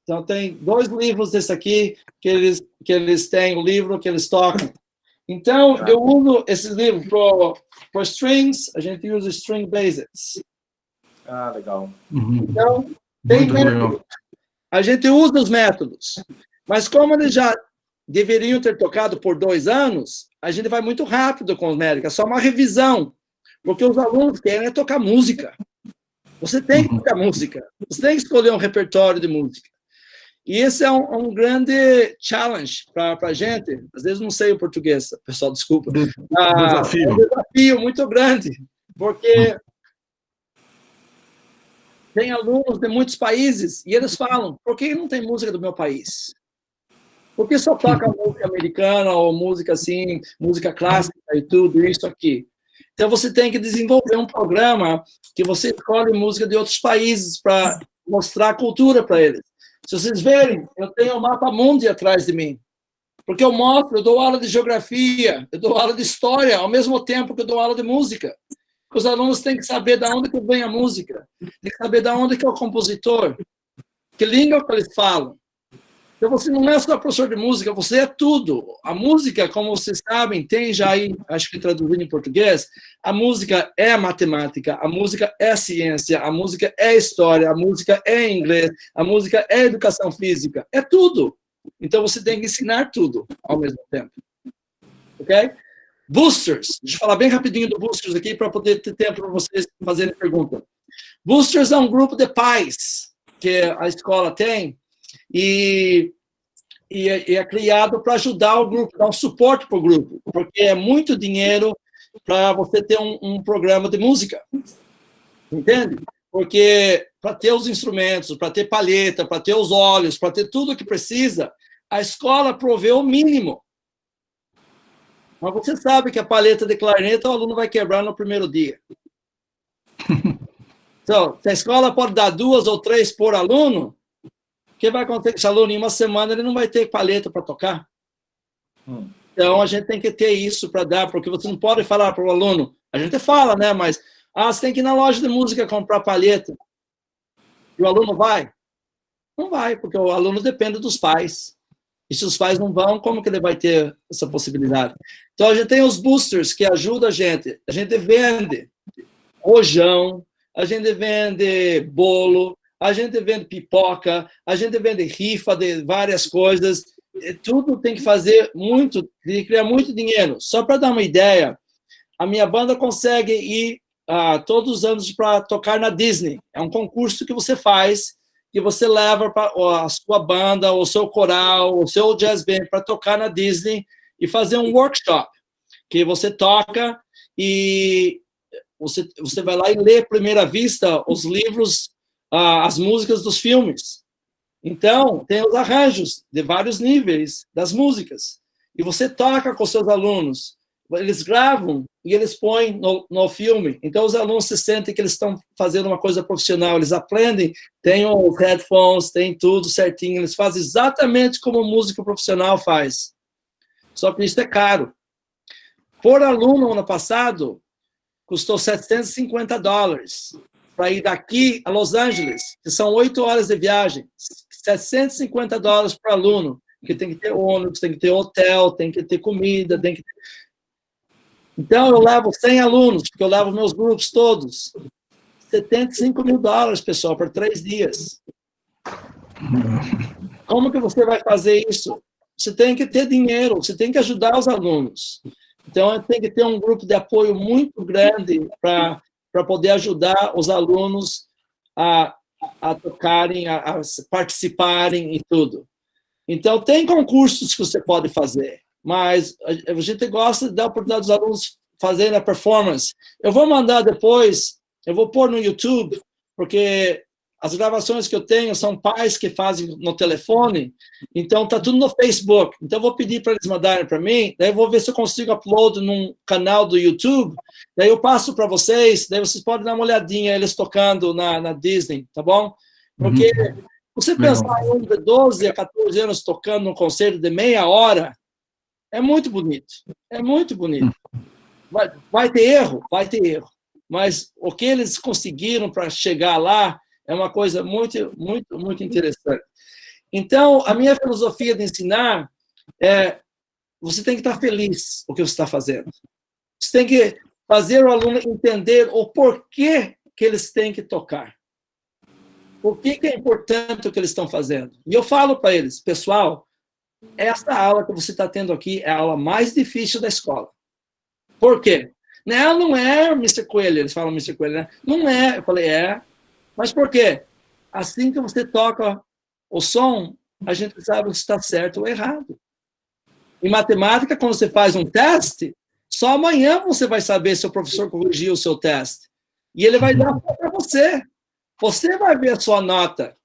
Então, tem 2 livros desse aqui, que eles têm o livro que eles tocam. Então, eu uso esse livro para strings, a gente usa String Basics. Legal. Então, tem método. A gente usa os métodos, mas como eles já deveriam ter tocado por 2 anos, a gente vai muito rápido com os métodos, é só uma revisão, porque os alunos querem tocar música. Você tem que tocar música, você tem que escolher um repertório de música. E esse é um grande challenge para a gente. Às vezes não sei o português, pessoal, desculpa. Desafio. É um desafio muito grande, porque tem alunos de muitos países e eles falam, por que não tem música do meu país? Por que só toca música americana ou música assim, música clássica e tudo isso aqui? Então, você tem que desenvolver um programa que você escolhe música de outros países para mostrar a cultura para eles. Se vocês verem, eu tenho o mapa mundi atrás de mim. Porque eu dou aula de geografia, eu dou aula de história, ao mesmo tempo que eu dou aula de música. Os alunos têm que saber de onde que vem a música, tem que saber de onde que é o compositor, que língua que eles falam. Então, você não é só professor de música, você é tudo. A música, como vocês sabem, tem já aí, acho que traduzindo em português, a música é matemática, a música é ciência, a música é história, a música é inglês, a música é educação física, é tudo. Então, você tem que ensinar tudo ao mesmo tempo. Ok? Boosters. Deixa eu falar bem rapidinho do Boosters aqui, para poder ter tempo para vocês fazerem pergunta. Boosters é um grupo de pais que a escola tem, e é criado para ajudar o grupo, dar um suporte para o grupo, porque é muito dinheiro para você ter um programa de música, entende? Porque para ter os instrumentos, para ter palheta, para ter os óleos, para ter tudo o que precisa, a escola proveu o mínimo. Mas você sabe que a palheta de clarinete o aluno vai quebrar no primeiro dia. Então, se a escola pode dar 2 ou 3 por aluno, o que vai acontecer com esse aluno? Em uma semana ele não vai ter palheta para tocar. Então, a gente tem que ter isso para dar, porque você não pode falar para o aluno. A gente fala, né? Mas você tem que ir na loja de música comprar palheta. E o aluno vai? Não vai, porque o aluno depende dos pais. E se os pais não vão, como que ele vai ter essa possibilidade? Então, a gente tem os boosters que ajudam a gente. A gente vende rojão, a gente vende bolo, a gente vende pipoca, a gente vende rifa de várias coisas. Tudo tem que fazer muito, tem que criar muito dinheiro. Só para dar uma ideia, a minha banda consegue ir todos os anos para tocar na Disney. É um concurso que você faz, que você leva para a sua banda, o seu coral, o seu jazz band para tocar na Disney e fazer um workshop, que você toca e você vai lá e lê à primeira vista os livros, as músicas dos filmes. Então, tem os arranjos de vários níveis das músicas. E você toca com seus alunos. Eles gravam e eles põem no filme. Então, os alunos se sentem que eles estão fazendo uma coisa profissional. Eles aprendem, tem os headphones, tem tudo certinho. Eles fazem exatamente como o músico profissional faz. Só que isso é caro. Por aluno, ano passado, custou $750 para ir daqui a Los Angeles, que são 8 horas de viagem. $750 para aluno, que tem que ter ônibus, tem que ter hotel, tem que ter comida, tem que ter... Então, eu levo 100 alunos, porque eu levo meus grupos todos. $75 mil, pessoal, por 3 dias. Como que você vai fazer isso? Você tem que ter dinheiro, você tem que ajudar os alunos. Então, tem que ter um grupo de apoio muito grande para poder ajudar os alunos a tocarem, a participarem e tudo. Então, tem concursos que você pode fazer, mas a gente gosta de dar a oportunidade dos alunos fazerem a performance. Eu vou mandar depois, eu vou pôr no YouTube, porque as gravações que eu tenho são pais que fazem no telefone, então está tudo no Facebook. Então, eu vou pedir para eles mandarem para mim, daí eu vou ver se eu consigo upload num canal do YouTube, daí eu passo para vocês, daí vocês podem dar uma olhadinha, eles tocando na Disney, tá bom? Porque você pensar em um de 12 a 14 anos tocando num concerto de meia hora, é muito bonito. É muito bonito. Vai ter erro? Vai ter erro. Mas o que eles conseguiram para chegar lá é uma coisa muito, muito, muito interessante. Então, a minha filosofia de ensinar é: você tem que estar feliz com o que você está fazendo. Você tem que fazer o aluno entender o porquê que eles têm que tocar. Por que é importante o que eles estão fazendo? E eu falo para eles: pessoal, essa aula que você está tendo aqui é a aula mais difícil da escola. Por quê? Não é, Mr. Coelho. Eles falam Mr. Coelho, né? Não é. Eu falei, Mas por quê? Assim que você toca o som, a gente sabe se está certo ou errado. Em matemática, quando você faz um teste, só amanhã você vai saber se o professor corrigiu o seu teste. E ele vai dar para você. Você vai ver a sua nota.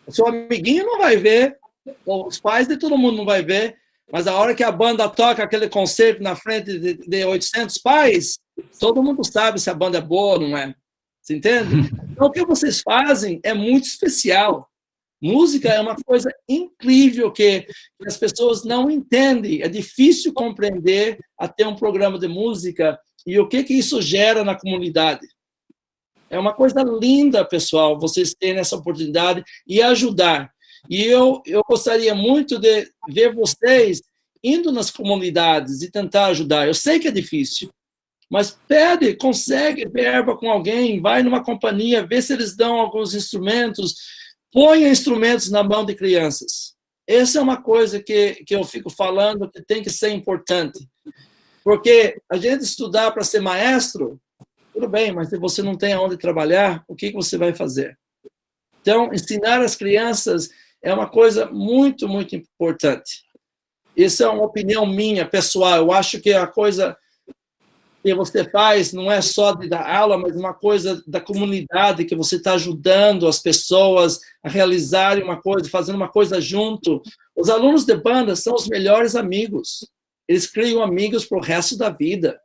O seu amiguinho não vai ver. Os pais de todo mundo não vai ver. Mas a hora que a banda toca aquele concerto na frente de 800 pais, todo mundo sabe se a banda é boa ou não é. Você entende? Então, o que vocês fazem é muito especial. Música é uma coisa incrível que as pessoas não entendem. É difícil compreender até um programa de música e o que isso gera na comunidade. É uma coisa linda, pessoal, vocês terem essa oportunidade e ajudar. E eu gostaria muito de ver vocês indo nas comunidades e tentar ajudar. Eu sei que é difícil, mas consegue verba com alguém, vai numa companhia, vê se eles dão alguns instrumentos, ponha instrumentos na mão de crianças. Essa é uma coisa que eu fico falando que tem que ser importante. Porque a gente estudar para ser maestro, tudo bem, mas se você não tem aonde trabalhar, o que você vai fazer? Então, ensinar as crianças é uma coisa muito, muito importante. Essa é uma opinião minha, pessoal. Eu acho que a coisa que você faz não é só de dar aula, mas uma coisa da comunidade, que você está ajudando as pessoas a realizarem uma coisa, fazendo uma coisa junto. Os alunos de banda são os melhores amigos. Eles criam amigos para o resto da vida.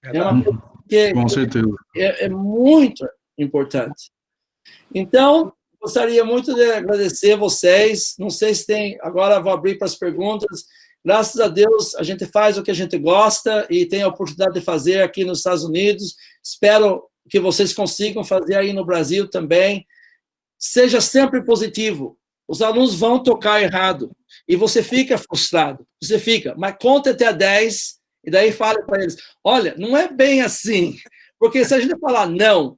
É uma coisa que Com certeza. é muito importante. Então, gostaria muito de agradecer vocês. Não sei se tem... Agora vou abrir para as perguntas. Graças a Deus, a gente faz o que a gente gosta e tem a oportunidade de fazer aqui nos Estados Unidos. Espero que vocês consigam fazer aí no Brasil também. Seja sempre positivo. Os alunos vão tocar errado e você fica frustrado. Você fica, mas conta até 10 e daí fale para eles, olha, não é bem assim. Porque se a gente falar não,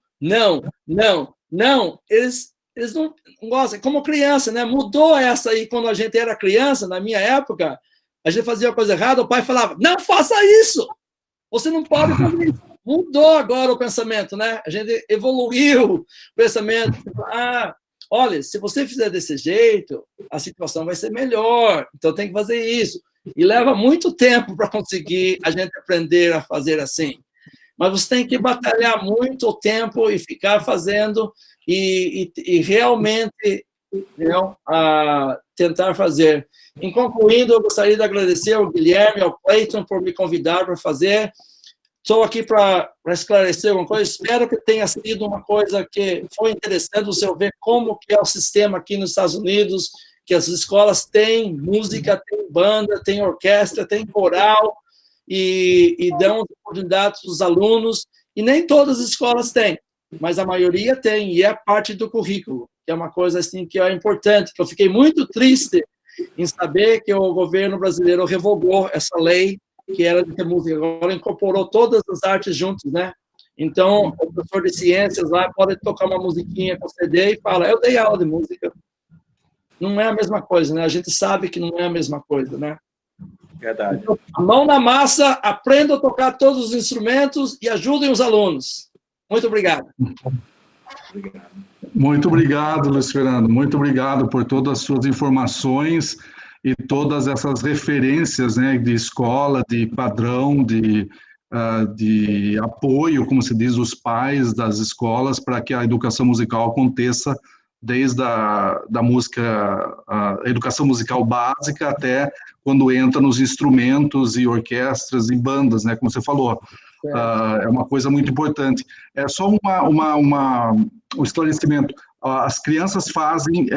eles não gostam. Como criança, né? Mudou essa aí quando a gente era criança, na minha época, a gente fazia uma coisa errada, o pai falava, não faça isso! Você não pode fazer isso. Mudou agora o pensamento, né? A gente evoluiu o pensamento. Olha, se você fizer desse jeito, a situação vai ser melhor. Então tem que fazer isso. E leva muito tempo para conseguir a gente aprender a fazer assim. Mas você tem que batalhar muito o tempo e ficar fazendo e realmente tentar fazer. Em concluindo, eu gostaria de agradecer ao Guilherme, ao Clayton, por me convidar para fazer. Estou aqui para esclarecer alguma coisa. Espero que tenha sido uma coisa que foi interessante você ver como que é o sistema aqui nos Estados Unidos, que as escolas têm música, têm banda, têm orquestra, têm coral, e dão oportunidades para os alunos, e nem todas as escolas têm, mas a maioria tem, e é parte do currículo, que é uma coisa assim que é importante, que eu fiquei muito triste em saber que o governo brasileiro revogou essa lei que era de ter música, agora incorporou todas as artes juntos, né? Então, o professor de ciências lá pode tocar uma musiquinha com CD e fala, eu dei aula de música. Não é a mesma coisa, né? A gente sabe que não é a mesma coisa, né? Verdade. Então, a mão na massa, aprendam a tocar todos os instrumentos e ajudem os alunos. Muito obrigado. Muito obrigado, Luiz Fernando. Muito obrigado por todas as suas informações e todas essas referências, né, de escola, de padrão, de apoio, como se diz, os pais das escolas para que a educação musical aconteça desde a música, a educação musical básica até quando entra nos instrumentos e orquestras e bandas, né, como você falou. É uma coisa muito importante. É só um esclarecimento. As crianças fazem,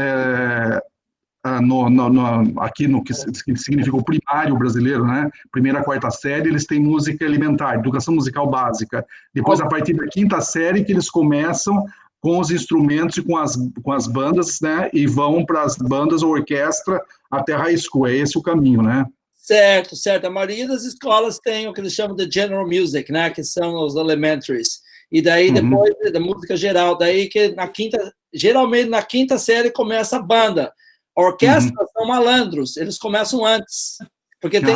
aqui no que significa o primário brasileiro, né, primeira a quarta série, eles têm música elementar, educação musical básica. Depois, a partir da quinta série, que eles começam com os instrumentos e com as bandas, né, e vão para as bandas ou orquestra até high school. É esse o caminho, né? Certo. A maioria das escolas tem o que eles chamam de general music, né, que são os elementaries. E daí, depois da música geral, daí que geralmente na quinta série começa a banda. A orquestra são malandros, eles começam antes, porque tem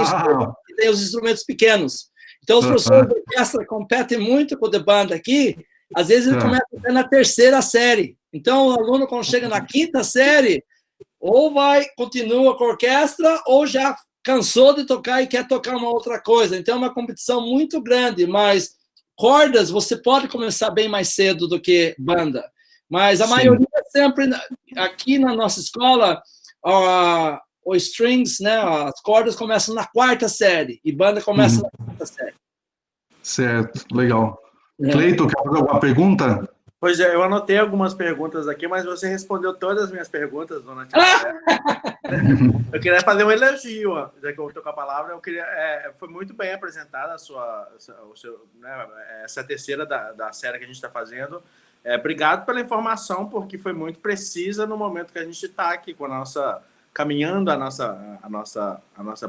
os instrumentos pequenos. Então, os professores de orquestra competem muito com o de banda aqui, às vezes ele começa até na terceira série. Então, o aluno, quando chega na quinta série, ou continua com a orquestra, ou já cansou de tocar e quer tocar uma outra coisa. Então, é uma competição muito grande, mas cordas você pode começar bem mais cedo do que banda. Mas a maioria sempre, aqui na nossa escola, os strings, né, as cordas começam na quarta série, e banda começa na quinta série. Certo, legal. Cleiton, quer fazer alguma pergunta? Pois é, eu anotei algumas perguntas aqui, mas você respondeu todas as minhas perguntas, dona Tia. Eu queria fazer um elogio, já que eu estou com a palavra. Foi muito bem apresentada essa terceira da série que a gente está fazendo. Obrigado pela informação, porque foi muito precisa no momento que a gente está aqui com caminhando a nossa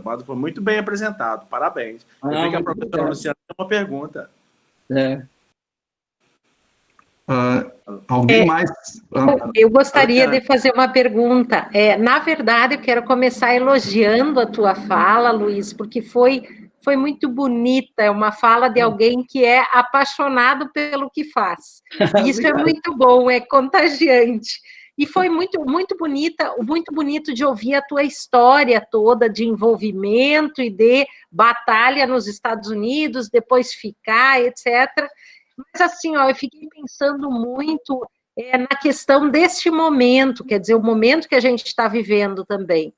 banda. Foi muito bem apresentado. Parabéns. Eu vi que a professora Luciana tem uma pergunta. Alguém mais? Eu gostaria de fazer uma pergunta. Na verdade, eu quero começar elogiando a tua fala, Luiz, porque foi muito bonita, é uma fala de alguém que é apaixonado pelo que faz. Isso é muito bom, é contagiante. E foi muito, muito bonita, muito bonito de ouvir a tua história toda de envolvimento e de batalha nos Estados Unidos, depois ficar, etc. Mas assim, ó, eu fiquei pensando muito na questão deste momento, quer dizer, o momento que a gente está vivendo também.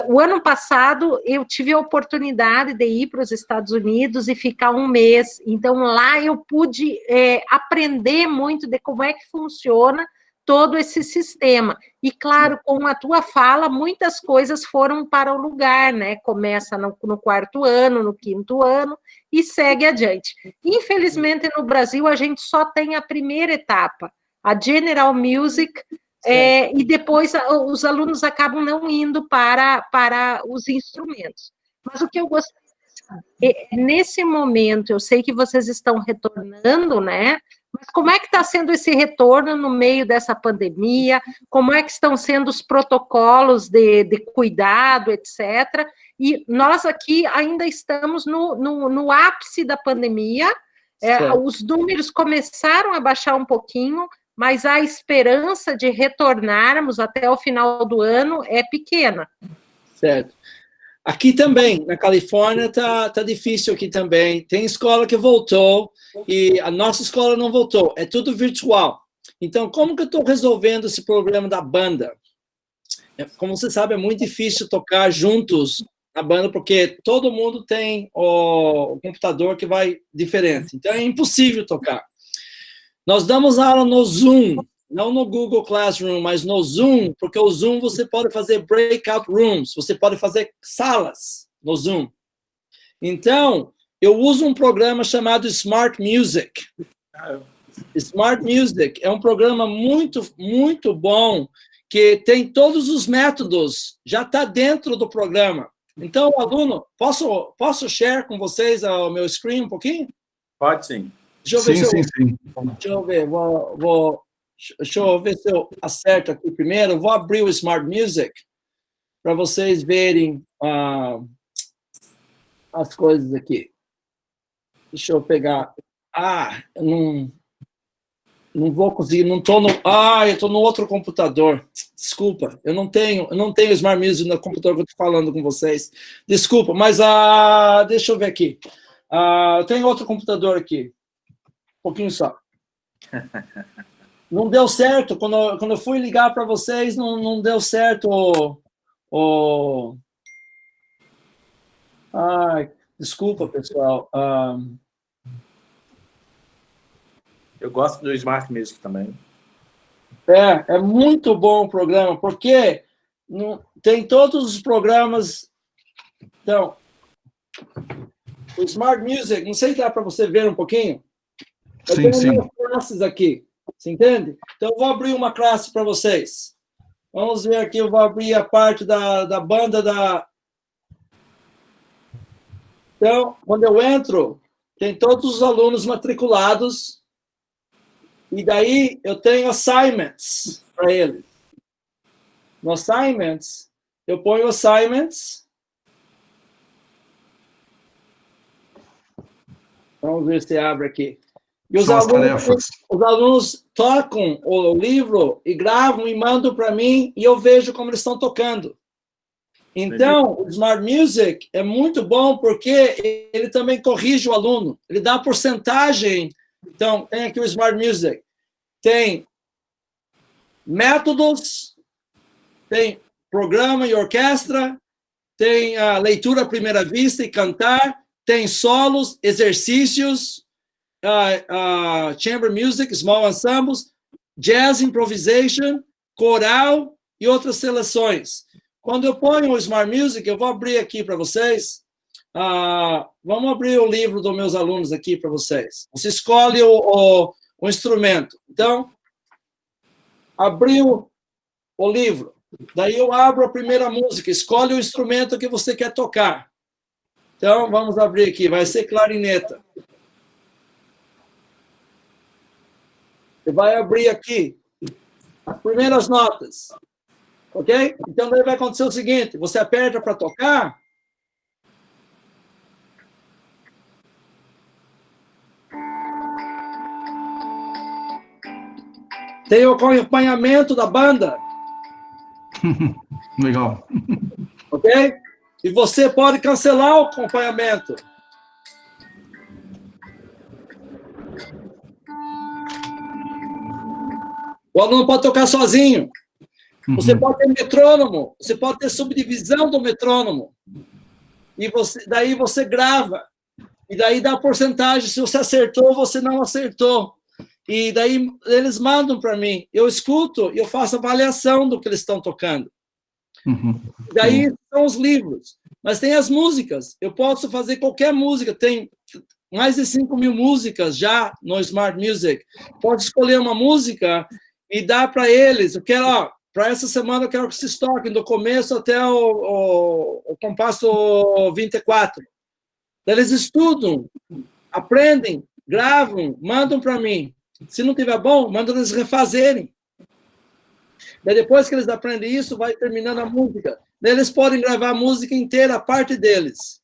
O ano passado, eu tive a oportunidade de ir para os Estados Unidos e ficar um mês. Então, lá eu pude aprender muito de como é que funciona todo esse sistema. E, claro, com a tua fala, muitas coisas foram para o lugar, né? Começa no 4º ano, no 5º ano, e segue adiante. Infelizmente, no Brasil, a gente só tem a primeira etapa, a General Music, e depois os alunos acabam não indo para os instrumentos. Mas o que eu gostaria de saber, nesse momento, eu sei que vocês estão retornando, né? Mas como é que está sendo esse retorno no meio dessa pandemia? Como é que estão sendo os protocolos de cuidado, etc.? E nós aqui ainda estamos no ápice da pandemia, os números começaram a baixar um pouquinho, mas a esperança de retornarmos até o final do ano é pequena. Certo. Aqui também, na Califórnia, tá difícil aqui também. Tem escola que voltou e a nossa escola não voltou. É tudo virtual. Então, como que eu estou resolvendo esse problema da banda? Como você sabe, é muito difícil tocar juntos na banda, porque todo mundo tem o computador que vai diferente. Então, é impossível tocar. Nós damos aula no Zoom, não no Google Classroom, mas no Zoom, porque o Zoom você pode fazer breakout rooms, você pode fazer salas no Zoom. Então, eu uso um programa chamado Smart Music. Smart Music é um programa muito, muito bom, que tem todos os métodos, já está dentro do programa. Então, aluno, posso share com vocês o meu screen um pouquinho? Pode sim. Sim. Deixa eu ver, deixa eu ver se eu acerto aqui primeiro. Eu vou abrir o Smart Music para vocês verem as coisas aqui. Deixa eu pegar. Eu não vou conseguir, não estou no. Eu estou no outro computador. Desculpa, eu não tenho Smart Music no computador que eu estou falando com vocês. Desculpa, mas deixa eu ver aqui. Eu tenho outro computador aqui. Um pouquinho só. Não deu certo. Quando eu fui ligar para vocês, não deu certo desculpa, pessoal. Eu gosto do Smart Music também. É muito bom o programa, porque tem todos os programas. Então, o Smart Music, não sei se dá para você ver um pouquinho. Eu tenho classes aqui, você entende? Então, eu vou abrir uma classe para vocês. Vamos ver aqui, eu vou abrir a parte da banda da... Então, quando eu entro, tem todos os alunos matriculados, e daí eu tenho assignments para eles. No assignments, eu ponho assignments. Vamos ver se abre aqui. E os alunos tocam o livro e gravam e mandam para mim e eu vejo como eles estão tocando. Então, o Smart Music é muito bom porque ele também corrige o aluno. Ele dá porcentagem. Então, tem aqui o Smart Music. Tem métodos, tem programa e orquestra, tem a leitura à primeira vista e cantar, tem solos, exercícios, chamber music, small ensembles, jazz improvisation, coral e outras seleções. Quando eu ponho o Smart Music, eu vou abrir aqui para vocês. Vamos abrir o livro dos meus alunos aqui para vocês. Você escolhe o instrumento. Então, abriu o livro. Daí eu abro a primeira música. Escolhe o instrumento que você quer tocar. Então, vamos abrir aqui. Vai ser clarineta. Você vai abrir aqui as primeiras notas. Ok? Então, daí vai acontecer o seguinte. Você aperta para tocar. tem o acompanhamento da banda. Legal. Ok? E você pode cancelar o acompanhamento. O aluno pode tocar sozinho. Você pode ter metrônomo, você pode ter subdivisão do metrônomo. E daí você grava. E daí dá a porcentagem, se você acertou ou você não acertou. E daí eles mandam para mim. Eu escuto e eu faço avaliação do que eles estão tocando. Daí são os livros. Mas tem as músicas. Eu posso fazer qualquer música. Tem mais de 5.000 músicas já no Smart Music. Pode escolher uma música e dar para eles. Eu quero, ó, para essa semana eu quero que vocês toquem do começo até o compasso 24. Eles estudam, aprendem, gravam, mandam para mim. Se não tiver bom, mandam eles refazerem. Daí depois que eles aprendem isso, vai terminando a música. Daí eles podem gravar a música inteira, a parte deles.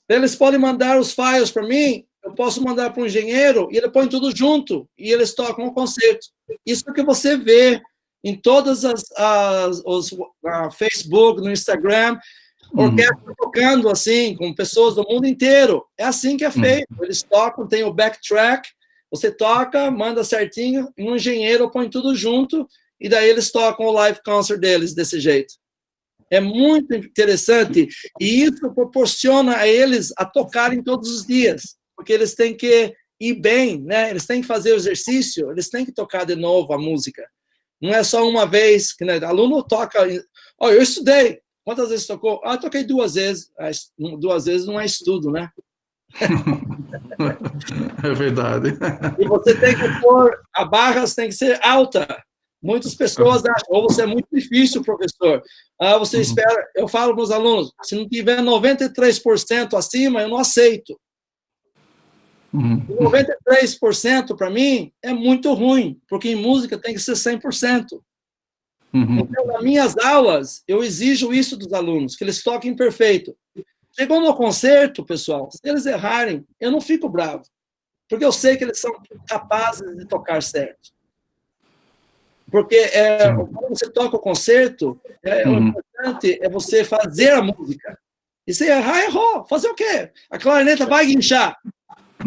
Daí eles podem mandar os files para mim, eu posso mandar para um engenheiro, e ele põe tudo junto, e eles tocam o concerto. Isso que você vê em todas os Facebook, no Instagram, orquestra tocando assim, com pessoas do mundo inteiro. É assim que é feito. Eles tocam, tem o backtrack, você toca, manda certinho, e um engenheiro põe tudo junto, e daí eles tocam o live concert deles desse jeito. É muito interessante, e isso proporciona a eles a tocarem todos os dias, porque eles têm que ir bem, né? Eles têm que fazer o exercício, eles têm que tocar de novo a música. Não é só uma vez, que né, aluno toca... Oh, eu estudei. Quantas vezes tocou? Ah, toquei 2 vezes. 2 vezes não é estudo, né? É verdade. E você tem que pôr... A barra tem que ser alta. Muitas pessoas acham, ou você é muito difícil, professor. Ah, você espera... Eu falo para os alunos, se não tiver 93% acima, eu não aceito. 93% para mim é muito ruim, porque em música tem que ser 100%. Então, nas minhas aulas, eu exijo isso dos alunos, que eles toquem perfeito. Chegou no concerto, pessoal, se eles errarem, eu não fico bravo, porque eu sei que eles são capazes de tocar certo. Porque quando você toca o concerto, o importante é você fazer a música. E se errar, errou. Fazer o quê? A clarineta vai guinchar.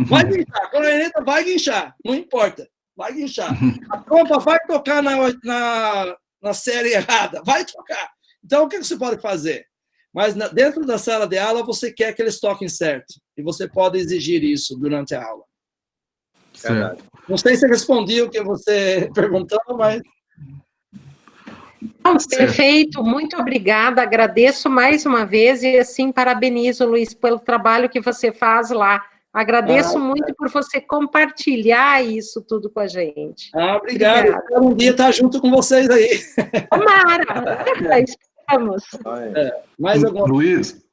Vai guinchar, a clarineta vai guinchar. Não importa, vai guinchar. A trompa vai tocar na série errada, vai tocar. Então, o que você pode fazer? Mas dentro da sala de aula, você quer que eles toquem certo. E você pode exigir isso durante a aula. Certo. Não sei se eu respondi o que você perguntou, mas... Perfeito, muito obrigada, agradeço mais uma vez e, assim, parabenizo, Luiz, pelo trabalho que você faz lá. Agradeço muito por você compartilhar isso tudo com a gente. Obrigado. Espero um dia estar junto com vocês aí. Tomara! Estamos. Mais alguma... Luiz,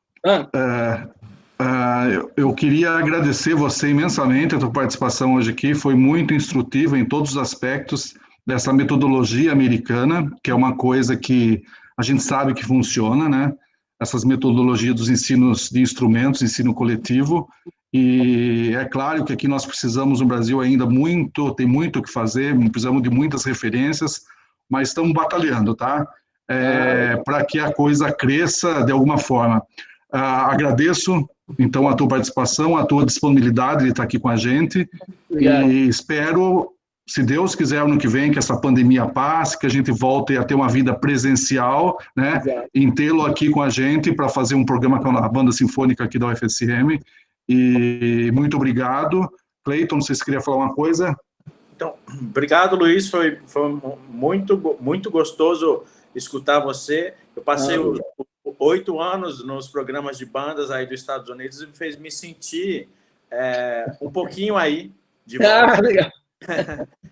eu queria agradecer você imensamente, a tua participação hoje aqui, foi muito instrutiva em todos os aspectos dessa metodologia americana, que é uma coisa que a gente sabe que funciona, né? Essas metodologias dos ensinos de instrumentos, ensino coletivo, e é claro que aqui nós precisamos no Brasil ainda muito, tem muito o que fazer, precisamos de muitas referências, mas estamos batalhando, tá? Para que a coisa cresça de alguma forma. Agradeço, então, a tua participação, a tua disponibilidade de estar aqui com a gente. Obrigado. E espero, se Deus quiser, ano que vem, que essa pandemia passe, que a gente volte a ter uma vida presencial, né? Em tê-lo aqui com a gente para fazer um programa com a Banda Sinfônica aqui da UFSM. E muito obrigado. Cleiton, não sei se queria falar uma coisa. Então, obrigado, Luiz. Foi muito gostoso escutar você. Eu passei 8 anos nos programas de bandas aí dos Estados Unidos e fez me sentir um pouquinho aí de volta. Legal.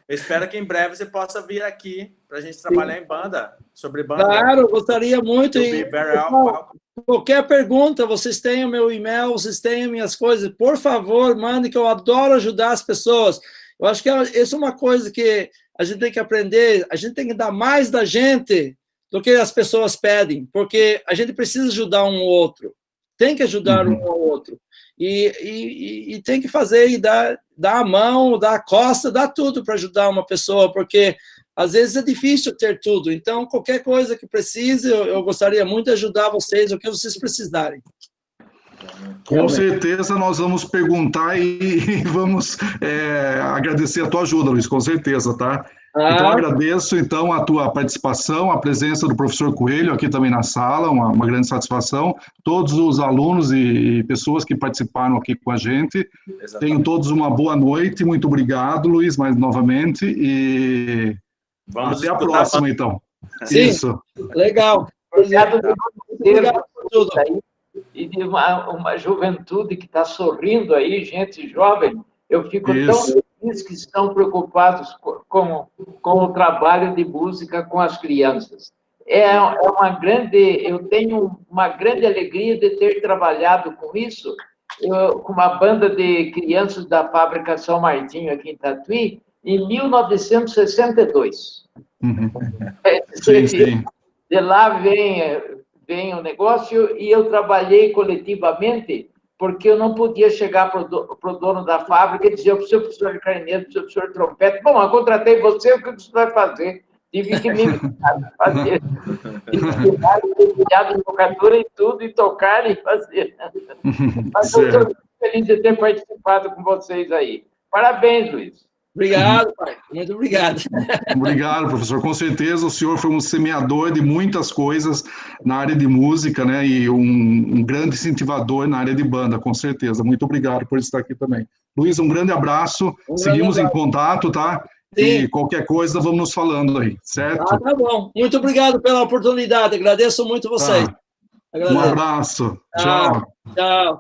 Eu espero que em breve você possa vir aqui para a gente trabalhar em banda, sobre banda. Claro, gostaria muito. Qualquer pergunta, vocês têm o meu e-mail, vocês têm minhas coisas, por favor, mandem, que eu adoro ajudar as pessoas. Eu acho que isso é uma coisa que a gente tem que aprender, a gente tem que dar mais da gente do que as pessoas pedem, porque a gente precisa ajudar um ao outro, tem que ajudar um ao outro, e tem que fazer e dar a mão, dar a costa, dar tudo para ajudar uma pessoa, porque às vezes é difícil ter tudo. Então, qualquer coisa que precise, eu gostaria muito de ajudar vocês, o que vocês precisarem. Com certeza nós vamos perguntar e vamos agradecer a tua ajuda, Luiz, com certeza, tá? Então, agradeço, então, a tua participação, a presença do professor Coelho aqui também na sala, uma grande satisfação. Todos os alunos e pessoas que participaram aqui com a gente. Exatamente. Tenham todos uma boa noite. Muito obrigado, Luiz, mais novamente. E até a próxima, então. Sim, isso. Legal. Obrigado por tudo. E de uma juventude que está sorrindo aí, gente jovem. Eu fico tão feliz que estão preocupados com o trabalho de música com as crianças. Eu tenho uma grande alegria de ter trabalhado com isso, com uma banda de crianças da Fábrica São Martinho, aqui em Tatuí, em 1962. Sim. De lá vem o negócio, e eu trabalhei coletivamente, porque eu não podia chegar para o dono da fábrica e dizer: o seu professor de clarinete, o seu professor de trompete, bom, eu contratei você, o que você vai fazer? Tive que me fazer. Tive locadora e tudo, e tocar e fazer. Mas eu estou muito feliz de ter participado com vocês aí. Parabéns, Luiz. Obrigado, pai. Muito obrigado. Obrigado, professor. Com certeza o senhor foi um semeador de muitas coisas na área de música, né? E um grande incentivador na área de banda, com certeza. Muito obrigado por estar aqui também. Luiz, um grande abraço. Seguimos em contato, tá? Sim. E qualquer coisa, vamos nos falando aí, certo? Tá bom. Muito obrigado pela oportunidade. Agradeço muito vocês. Um abraço. Tchau. Tchau.